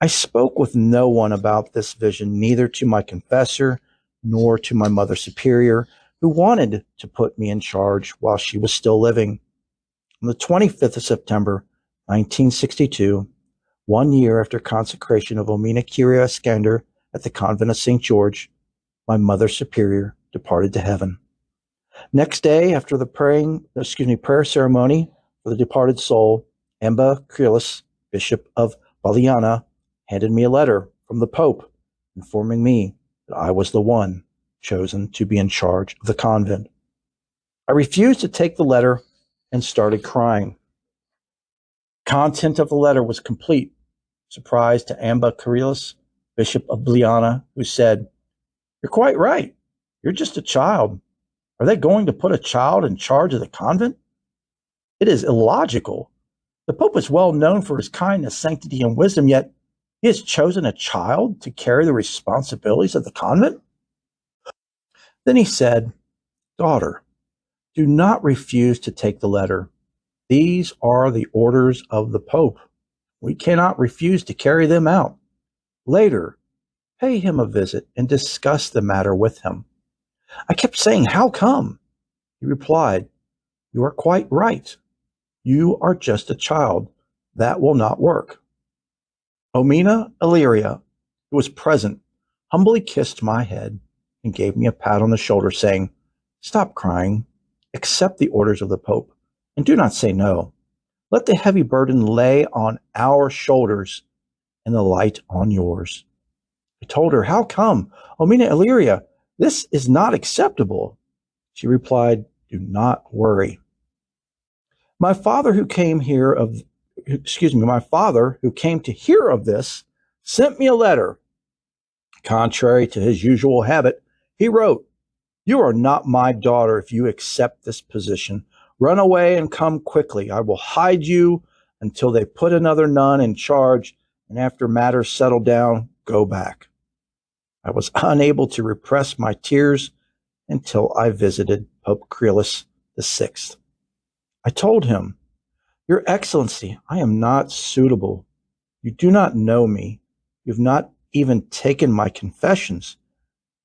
I spoke with no one about this vision, neither to my confessor nor to my Mother Superior, who wanted to put me in charge while she was still living. On the 25th of September, 1962, 1 year after consecration of Omina Kyria Iskandar at the convent of St. George, my Mother Superior departed to heaven. Next day, after the prayer ceremony for the departed soul, Enba Kyrillos, Bishop of Baliana, handed me a letter from the Pope informing me that I was the one chosen to be in charge of the convent. I refused to take the letter and started crying. The content of the letter was complete surprise to Enba Kyrillos, Bishop of Baliana, who said, "You're quite right. You're just a child. Are they going to put a child in charge of the convent? It is illogical. The Pope is well known for his kindness, sanctity, and wisdom, yet he has chosen a child to carry the responsibilities of the convent." Then he said, "Daughter, do not refuse to take the letter. These are the orders of the Pope. We cannot refuse to carry them out. Later, pay him a visit and discuss the matter with him." I kept saying, "How come?" He replied, "You are quite right. You are just a child. That will not work." Omina Illyria, who was present, humbly kissed my head and gave me a pat on the shoulder, saying, "Stop crying. Accept the orders of the Pope, and do not say no. Let the heavy burden lay on our shoulders and the light on yours." I told her, "How come? Omina Illyria, this is not acceptable." She replied, "Do not worry. My father who came to hear of this sent me a letter. Contrary to his usual habit, he wrote, 'You are not my daughter if you accept this position. Run away and come quickly. I will hide you until they put another nun in charge, and after matters settle down, go back.' I was unable to repress my tears until I visited Pope Kyrillos VI. I told him, 'Your Excellency, I am not suitable. You do not know me. You have not even taken my confessions.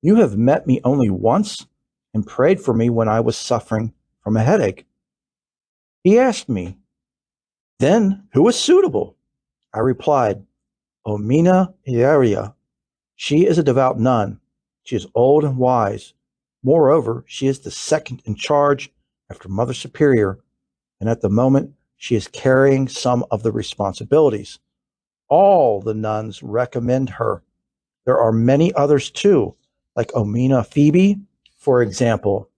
You have met me only once and prayed for me when I was suffering from a headache. He asked me, then who is suitable? I replied, Omina Ilaria. She is a devout nun. She is old and wise. Moreover, she is the second in charge after Mother Superior, and at the moment she is carrying some of the responsibilities. All the nuns recommend her. There are many others too, like Omina Phoebe, for example.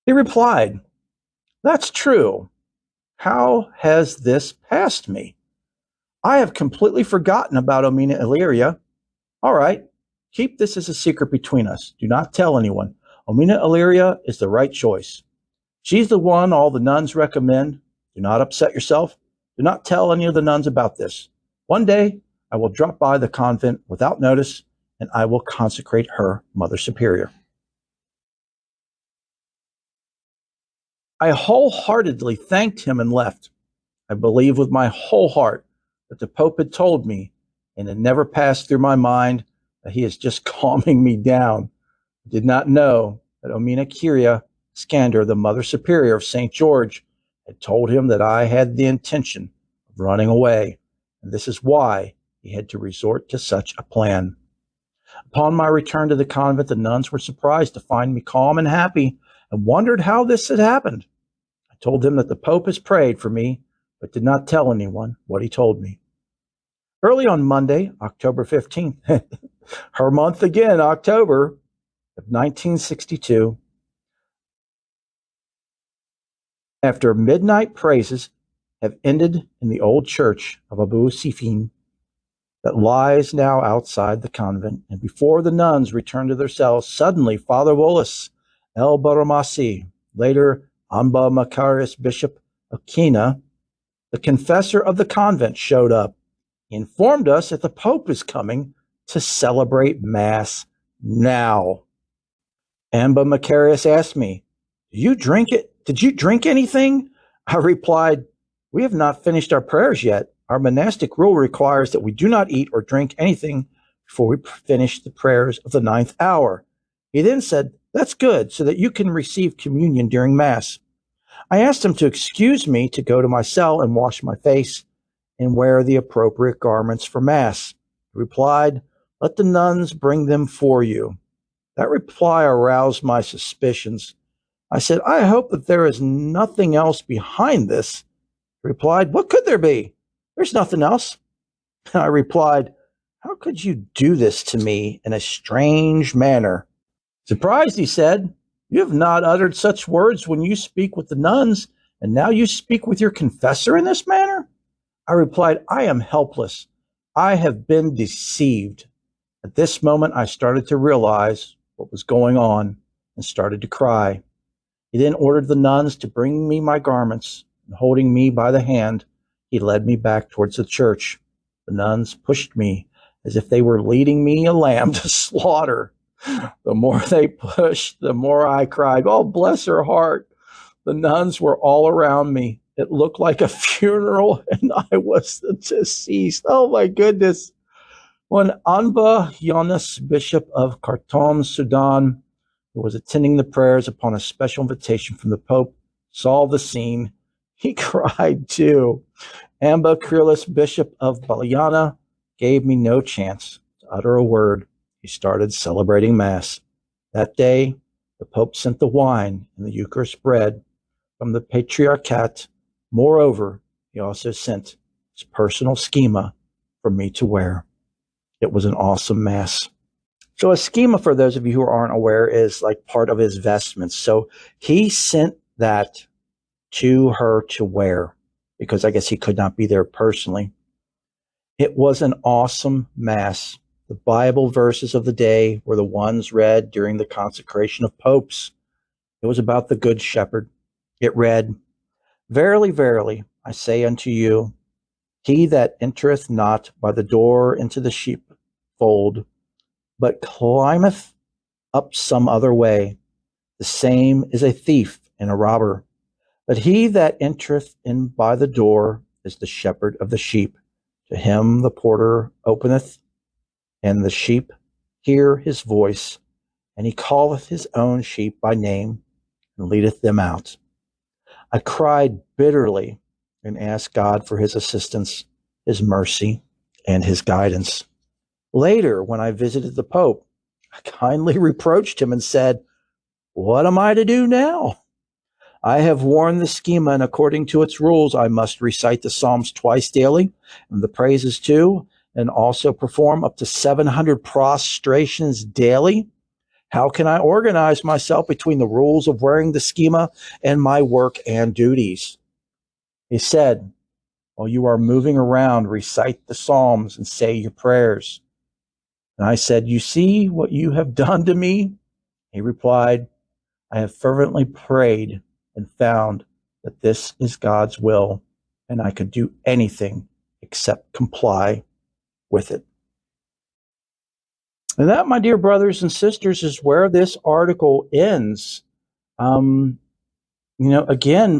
He replied, that's true. How has this passed me? I have completely forgotten about Omina Illyria. All right, keep this as a secret between us. Do not tell anyone. Omina Illyria is the right choice. She's the one all the nuns recommend. Do not upset yourself. Do not tell any of the nuns about this. One day, I will drop by the convent without notice, and I will consecrate her Mother Superior. I wholeheartedly thanked him and left. I believe with my whole heart that the Pope had told me, and it never passed through my mind that he is just calming me down. I did not know that Omina Kyria Skander, the Mother Superior of St. George, had told him that I had the intention of running away, and this is why he had to resort to such a plan. Upon my return to the convent, the nuns were surprised to find me calm and happy and wondered how this had happened. I told them that the Pope has prayed for me, but did not tell anyone what he told me. Early on Monday, October 15th, her month again, October of 1962, after midnight praises have ended in the old church of Abu Sifin that lies now outside the convent, and before the nuns returned to their cells, suddenly Father Wollis El Baramasi, later Amba Macarius, Bishop of Kina, the confessor of the convent, showed up. He informed us that the Pope is coming to celebrate Mass now. Amba Macarius asked me, "Did you drink it? Did you drink anything?" I replied, "We have not finished our prayers yet. Our monastic rule requires that we do not eat or drink anything before we finish the prayers of the 9th hour." He then said, "That's good, so that you can receive communion during Mass." I asked him to excuse me to go to my cell and wash my face and wear the appropriate garments for Mass. He replied, "Let the nuns bring them for you." That reply aroused my suspicions. I said, "I hope that there is nothing else behind this." He replied, "What could there be? There's nothing else." I replied, "How could you do this to me in a strange manner?" Surprised, he said, "You have not uttered such words when you speak with the nuns, and now you speak with your confessor in this manner?" I replied, "I am helpless. I have been deceived." At this moment, I started to realize what was going on and started to cry. He then ordered the nuns to bring me my garments, and holding me by the hand, he led me back towards the church. The nuns pushed me as if they were leading me a lamb to slaughter. The more they pushed, the more I cried, "Oh, bless her heart." The nuns were all around me. It looked like a funeral, and I was the deceased. Oh, my goodness. When Anba Yunus, Bishop of Khartoum, Sudan, who was attending the prayers upon a special invitation from the Pope, saw the scene, he cried too. Amba Kyrillis, Bishop of Balyana, gave me no chance to utter a word. He started celebrating Mass. That day, the Pope sent the wine and the Eucharist bread from the Patriarchate. Moreover, he also sent his personal schema for me to wear. It was an awesome Mass. So a schema, for those of you who aren't aware, is like part of his vestments. So he sent that to her to wear because I guess he could not be there personally. It was an awesome Mass. The Bible verses of the day were the ones read during the consecration of popes. It was about the Good Shepherd. It read, "Verily, verily, I say unto you, he that entereth not by the door into the sheepfold, but climbeth up some other way, the same is a thief and a robber. But he that entereth in by the door is the shepherd of the sheep. To him the porter openeth, and the sheep hear his voice, and he calleth his own sheep by name, and leadeth them out. I cried bitterly and asked God for his assistance, his mercy, and his guidance. Later, when I visited the Pope, I kindly reproached him and said, "What am I to do now? I have worn the schema, and according to its rules, I must recite the Psalms twice daily, and the praises too, and also perform up to 700 prostrations daily. How can I organize myself between the rules of wearing the schema and my work and duties?" He said, "While you are moving around, recite the Psalms and say your prayers." And I said, "You see what you have done to me?" He replied, "I have fervently prayed and found that this is God's will, and I could do anything except comply with it." And that, my dear brothers and sisters, is where this article ends. Again,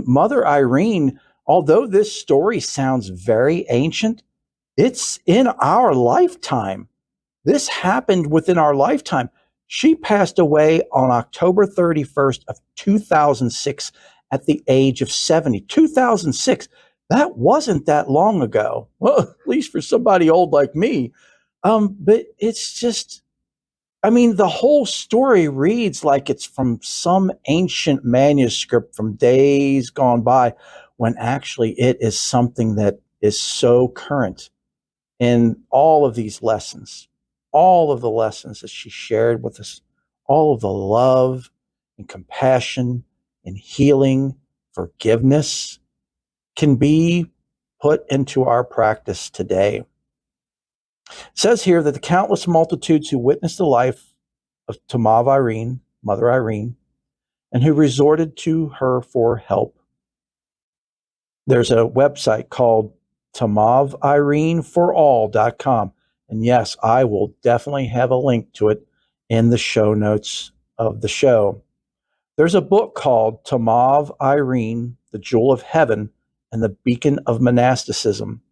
Mother Irene, although this story sounds very ancient, it's in our lifetime. This happened within our lifetime. She passed away on October 31st of 2006 at the age of 70. 2006. That wasn't that long ago. Well, at least for somebody old like me. But it's just, the whole story reads like it's from some ancient manuscript from days gone by, when actually it is something that is so current in all of these lessons, all of the lessons that she shared with us, all of the love and compassion and healing, forgiveness can be put into our practice today. It says here that the countless multitudes who witnessed the life of Tamav Irene, Mother Irene, and who resorted to her for help. There's a website called TamavIreneForAll.com. And yes, I will definitely have a link to it in the show notes of the show. There's a book called Tamav Irene, the Jewel of Heaven and the Beacon of Monasticism.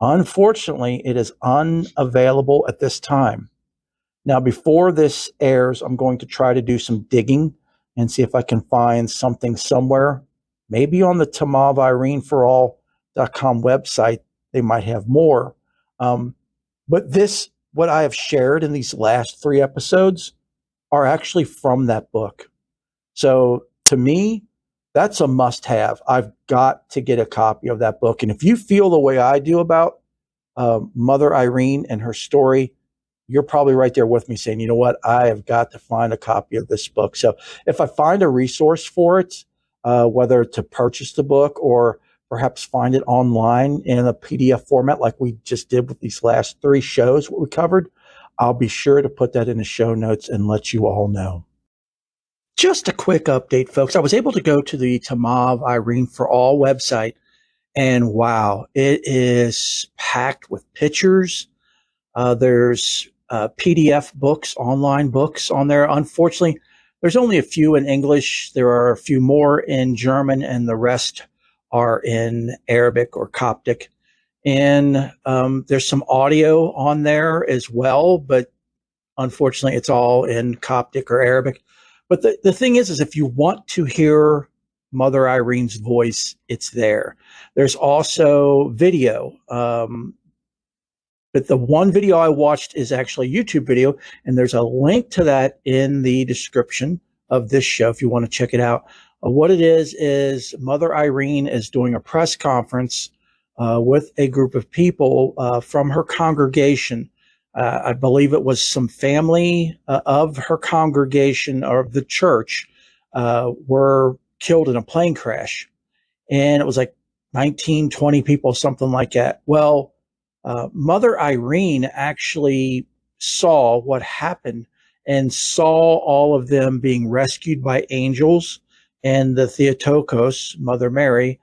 Unfortunately, it is unavailable at this time. Now, before this airs, I'm going to try to do some digging and see if I can find something somewhere. Maybe on the TamavIreneForAll.com website, they might have more. But what I have shared in these last 3 episodes are actually from that book. So to me, that's a must-have. I've got to get a copy of that book. And if you feel the way I do about Mother Irene and her story, you're probably right there with me saying, you know what, I have got to find a copy of this book. So if I find a resource for it, whether to purchase the book or perhaps find it online in a PDF format like we just did with these last 3 shows, what we covered, I'll be sure to put that in the show notes and let you all know. Just a quick update, folks. I was able to go to the Tamav Irene for All website, and wow, it is packed with pictures. There's PDF books, online books on there. Unfortunately, there's only a few in English. There are a few more in German, and the rest are in Arabic or Coptic. And there's some audio on there as well, but unfortunately, it's all in Coptic or Arabic. But the thing is if you want to hear Mother Irene's voice, it's there. There's also video. But the one video I watched is actually a YouTube video, and there's a link to that in the description of this show if you want to check it out. What it is Mother Irene is doing a press conference with a group of people from her congregation. I believe it was some family of her congregation or of the church were killed in a plane crash. And it was like 19, 20 people, something like that. Well, Mother Irene actually saw what happened and saw all of them being rescued by angels and the Theotokos, Mother Mary,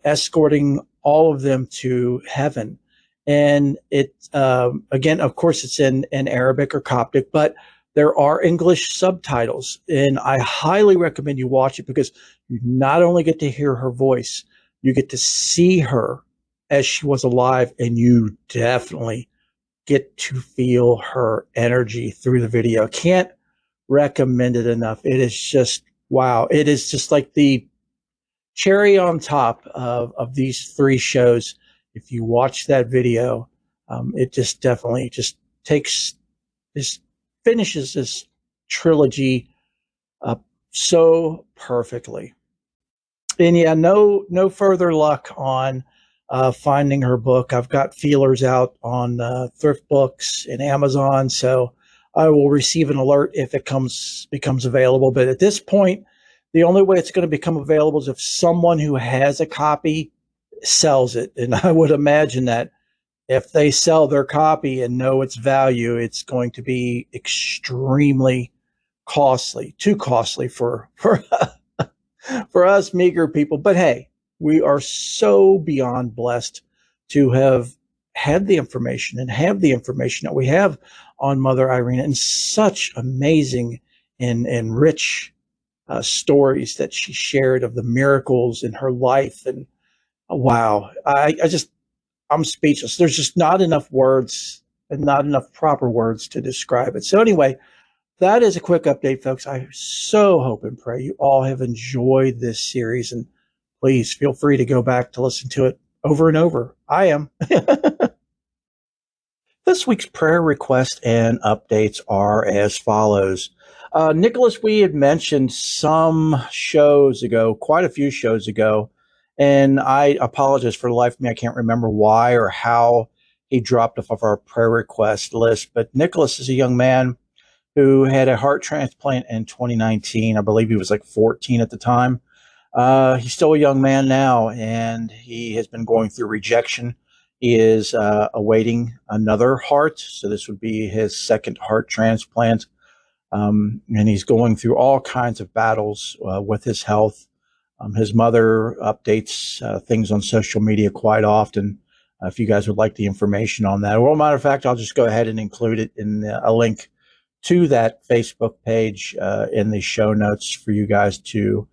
escorting all of them to heaven. And it, again, of course, it's in Arabic or Coptic, but there are English subtitles. And I highly recommend you watch it because you not only get to hear her voice, you get to see her as she was alive, and you definitely get to feel her energy through the video. Can't recommend it enough. It is just wow. It is just like the cherry on top of these three shows. If you watch that video, it just definitely just takes this finishes this trilogy up so perfectly. And yeah, no further luck on finding her book. I've got feelers out on thrift books and Amazon, so I will receive an alert if it becomes available. But at this point, the only way it's going to become available is if someone who has a copy sells it. And I would imagine that if they sell their copy and know its value, it's going to be extremely costly, too costly for for us meager people. But hey, we are so beyond blessed to have had the information and have the information that we have on Mother Irene, and such amazing and rich stories that she shared of the miracles in her life. And wow, I'm speechless. There's just not enough words and not enough proper words to describe it. So anyway, that is a quick update, folks. I so hope and pray you all have enjoyed this series, and please feel free to go back to listen to it over and over. I am. This week's prayer request and updates are as follows. Nicholas, we had mentioned some shows ago, quite a few shows ago, and I apologize for the life of me. I can't remember why or how he dropped off of our prayer request list, but Nicholas is a young man who had a heart transplant in 2019. I believe he was like 14 at the time. He's still a young man now, and he has been going through rejection. He is awaiting another heart, so this would be his second heart transplant. And he's going through all kinds of battles with his health. His mother updates things on social media quite often. If you guys would like the information on that, well, matter of fact, I'll just go ahead and include it in a link to that Facebook page in the show notes for you guys to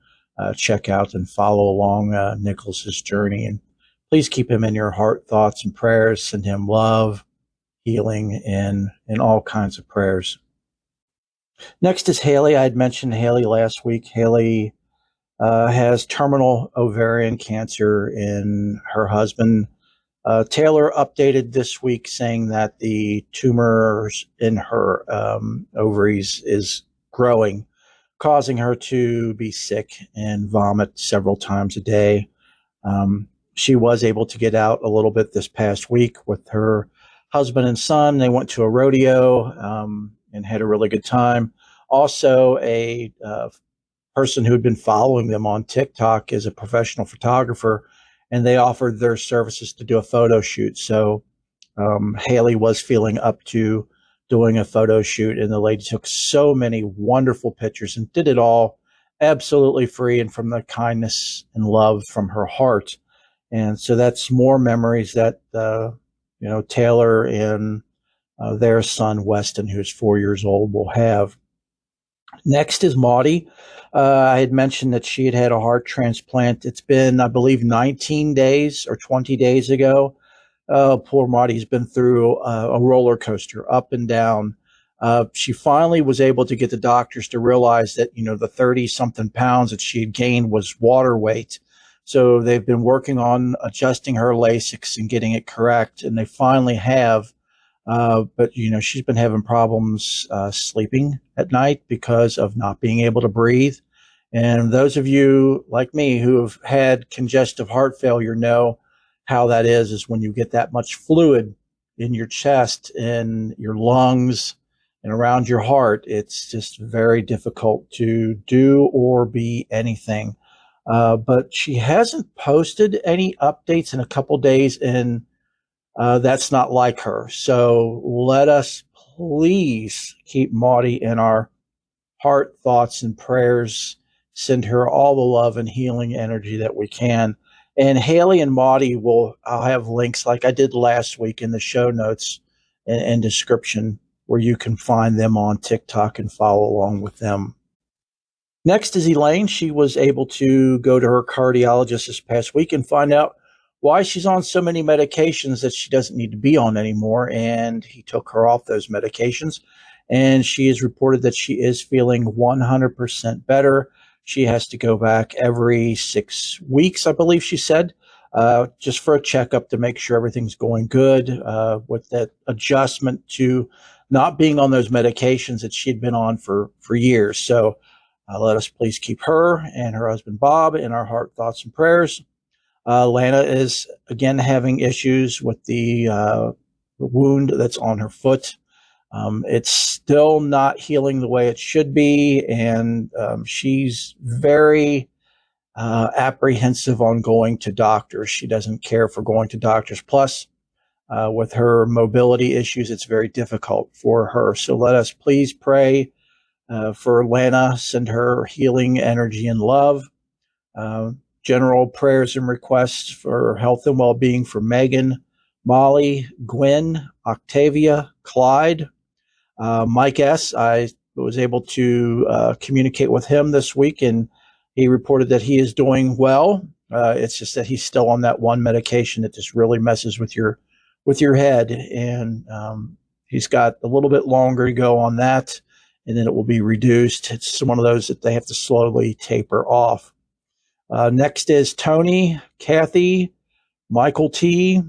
check out and follow along Nicholas's journey. And please keep him in your heart, thoughts, and prayers. Send him love, healing, and all kinds of prayers. Next is Haley. I had mentioned Haley last week. Haley has terminal ovarian cancer, and her husband Taylor updated this week saying that the tumors in her ovaries is growing, causing her to be sick and vomit several times a day. She was able to get out a little bit this past week with her husband and son. They went to a rodeo and had a really good time. Also, a person who had been following them on TikTok is a professional photographer, and they offered their services to do a photo shoot. So Haley was feeling up to doing a photo shoot, and the lady took so many wonderful pictures and did it all absolutely free and from the kindness and love from her heart. And so that's more memories that Taylor and their son Weston, who's 4 years old, will have. Next is Maudie. I had mentioned that she had a heart transplant. It's been, I believe, 19 days or 20 days ago. Poor Maudie's been through a roller coaster, up and down. She finally was able to get the doctors to realize that, the 30-something pounds that she had gained was water weight. So they've been working on adjusting her Lasix and getting it correct, and they finally have. But she's been having problems sleeping at night because of not being able to breathe. And those of you like me who have had congestive heart failure know how that is when you get that much fluid in your chest, in your lungs, and around your heart. It's just very difficult to do or be anything. But she hasn't posted any updates in a couple days, and that's not like her. So let us please keep Maudie in our heart, thoughts, and prayers. Send her all the love and healing energy that we can. And Haley and Maudie I'll have links like I did last week in the show notes and description where you can find them on TikTok and follow along with them. Next is Elaine. She was able to go to her cardiologist this past week and find out why she's on so many medications that she doesn't need to be on anymore. And he took her off those medications. And she has reported that she is feeling 100% better. She has to go back every 6 weeks, I believe she said, just for a checkup to make sure everything's going good with that adjustment to not being on those medications that she'd been on for years. So let us please keep her and her husband Bob in our heart, thoughts, and prayers. Lana is again having issues with the wound that's on her foot. It's still not healing the way it should be, and she's very apprehensive on going to doctors. She doesn't care for going to doctors. Plus, with her mobility issues, it's very difficult for her. So let us please pray for Lana, send her healing energy and love. General prayers and requests for health and well-being for Megan, Molly, Gwen, Octavia, Clyde, Mike S. I was able to communicate with him this week, and he reported that he is doing well. It's just that he's still on that one medication that just really messes with your head, and he's got a little bit longer to go on that, and then it will be reduced. It's one of those that they have to slowly taper off. Next is Tony, Kathy, Michael T.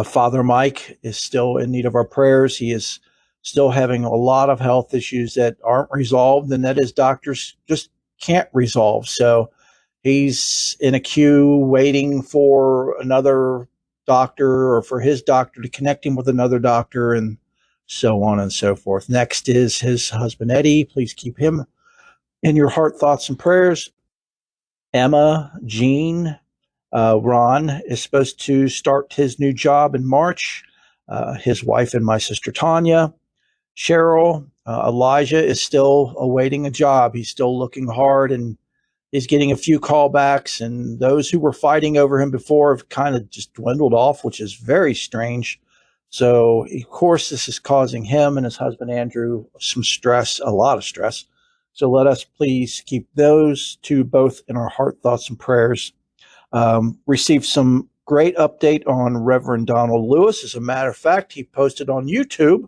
Father Mike is still in need of our prayers. He is still having a lot of health issues that aren't resolved and that his doctors just can't resolve. So he's in a queue waiting for another doctor or for his doctor to connect him with another doctor, and so on and so forth. Next is his husband, Eddie. Please keep him in your heart, thoughts, and prayers. Emma, Jean, Ron is supposed to start his new job in March. His wife and my sister Tanya. Cheryl, Elijah is still awaiting a job. He's still looking hard and he's getting a few callbacks. And those who were fighting over him before have kind of just dwindled off, which is very strange. So, of course, this is causing him and his husband Andrew some stress, a lot of stress. So let us please keep those two both in our heart, thoughts, and prayers. Received some great update on Reverend Donald Lewis. As a matter of fact, he posted on YouTube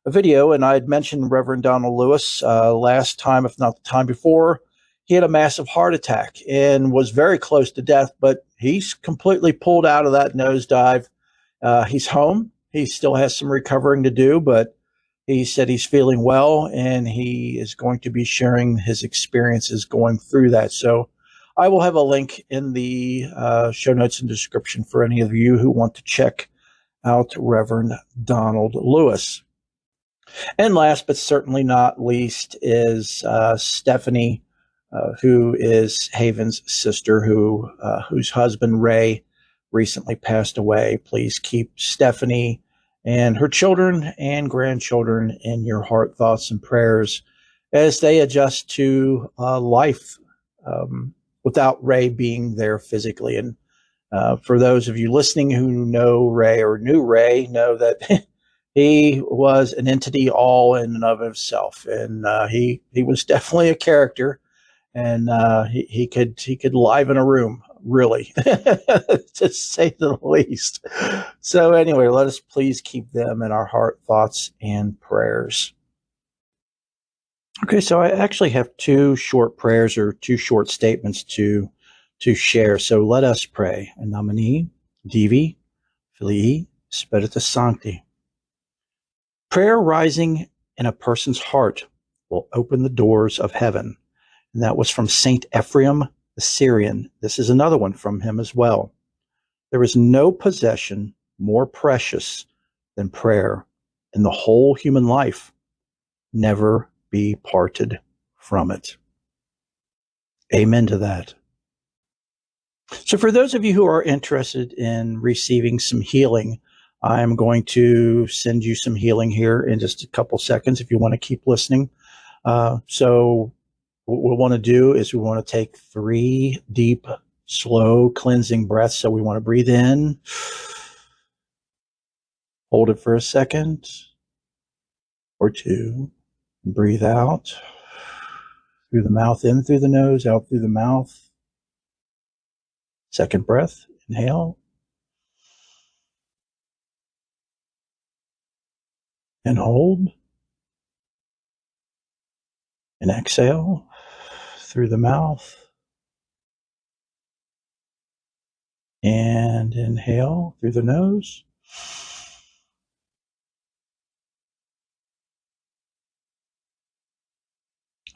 a video, and I had mentioned Reverend Donald Lewis last time, if not the time before. He had a massive heart attack and was very close to death, but he's completely pulled out of that nosedive. He's home. He still has some recovering to do, but he said he's feeling well, and he is going to be sharing his experiences going through that. So I will have a link in the show notes and description for any of you who want to check out Reverend Donald Lewis. And last but certainly not least is Stephanie, who is Haven's sister, whose husband Ray recently passed away. Please keep Stephanie and her children and grandchildren in your heart, thoughts, and prayers as they adjust to life without Ray being there physically. And for those of you listening who know Ray or knew Ray, know that he was an entity all in and of himself, and he was definitely a character, and he could liven a room, really, to say the least. So anyway, let us please keep them in our heart, thoughts, and prayers. Okay, so I actually have two short prayers or two short statements to share. So let us pray. In nomine Divi, Filii, Spiritus Sancti. Prayer rising in a person's heart will open the doors of heaven. And that was from Saint Ephraim the Syrian. This is another one from him as well. There is no possession more precious than prayer in the whole human life. Never be parted from it. Amen to that. So for those of you who are interested in receiving some healing, I'm going to send you some healing here in just a couple seconds if you want to keep listening. So what we want to do is we want to take 3 deep, slow, cleansing breaths. So we want to breathe in, hold it for a second or two, and breathe out through the mouth, in through the nose, out through the mouth. Second breath, Inhale. And hold. And exhale through the mouth. And inhale through the nose.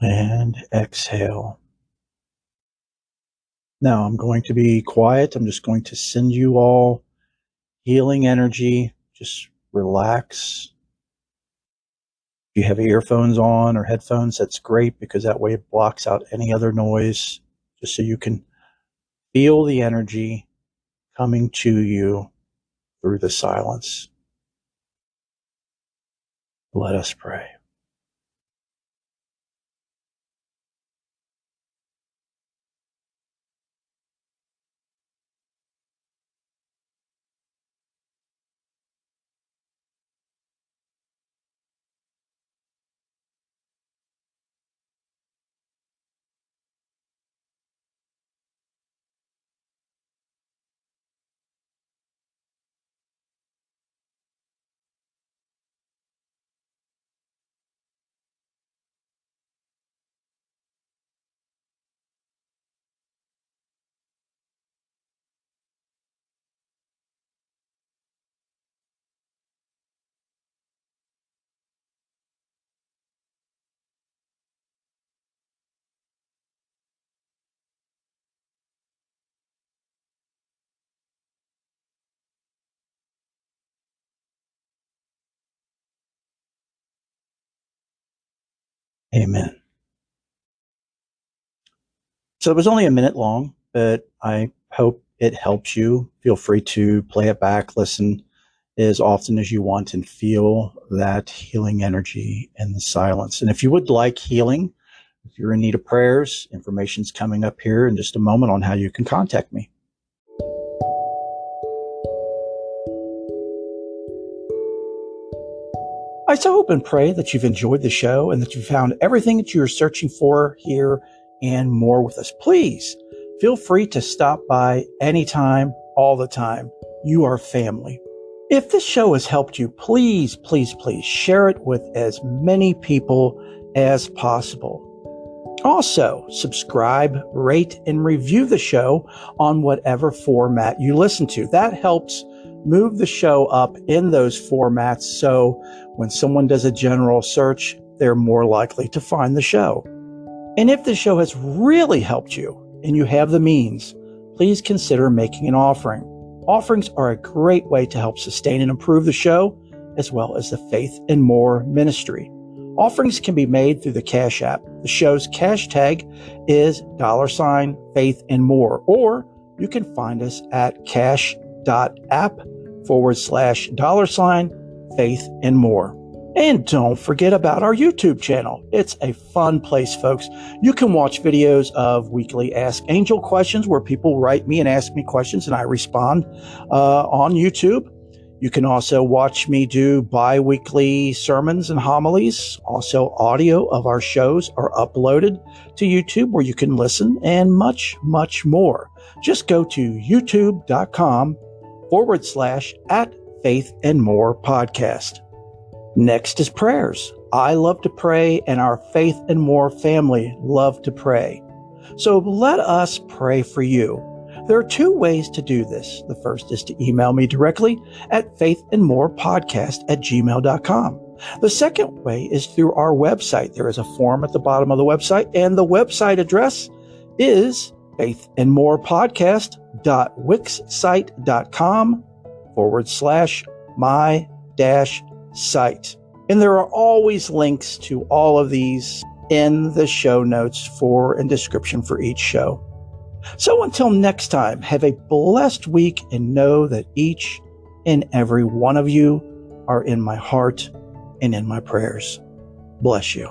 And exhale. Now I'm going to be quiet. I'm just going to send you all healing energy. Just relax. If you have earphones on or headphones, that's great because that way it blocks out any other noise, just so you can feel the energy coming to you through the silence. Let us pray. Amen. So it was only a minute long, but I hope it helps you. Feel free to play it back, listen as often as you want, and feel that healing energy in the silence. And if you would like healing, if you're in need of prayers, information's coming up here in just a moment on how you can contact me. I so hope and pray that you've enjoyed the show and that you found everything that you're searching for here and more with us. Please feel free to stop by anytime, all the time. You are family. If this show has helped you, please, please, please share it with as many people as possible. Also, subscribe, rate, and review the show on whatever format you listen to. That helps move the show up in those formats, so when someone does a general search, they're more likely to find the show. And if the show has really helped you and you have the means, please consider making an offering. Offerings are a great way to help sustain and improve the show, as well as the Faith and More ministry. Offerings can be made through the Cash App. The show's cash tag is $Faith and More, or you can find us at cash.app/$Faith and More. And don't forget about our YouTube channel. It's a fun place, folks. You can watch videos of weekly Ask Angel questions where people write me and ask me questions and I respond on YouTube. You can also watch me do bi-weekly sermons and homilies. Also, audio of our shows are uploaded to YouTube where you can listen, and much, much more. Just go to youtube.com/@Faith and More podcast. Next is prayers. I love to pray, and our Faith and More family love to pray. So let us pray for you. There are two ways to do this. The first is to email me directly at faithandmorepodcast@gmail.com. The second way is through our website. There is a form at the bottom of the website, and the website address is faithandmorepodcast.wixsite.com/my-site. And there are always links to all of these in the show notes for and description for each show. So until next time, have a blessed week and know that each and every one of you are in my heart and in my prayers. Bless you.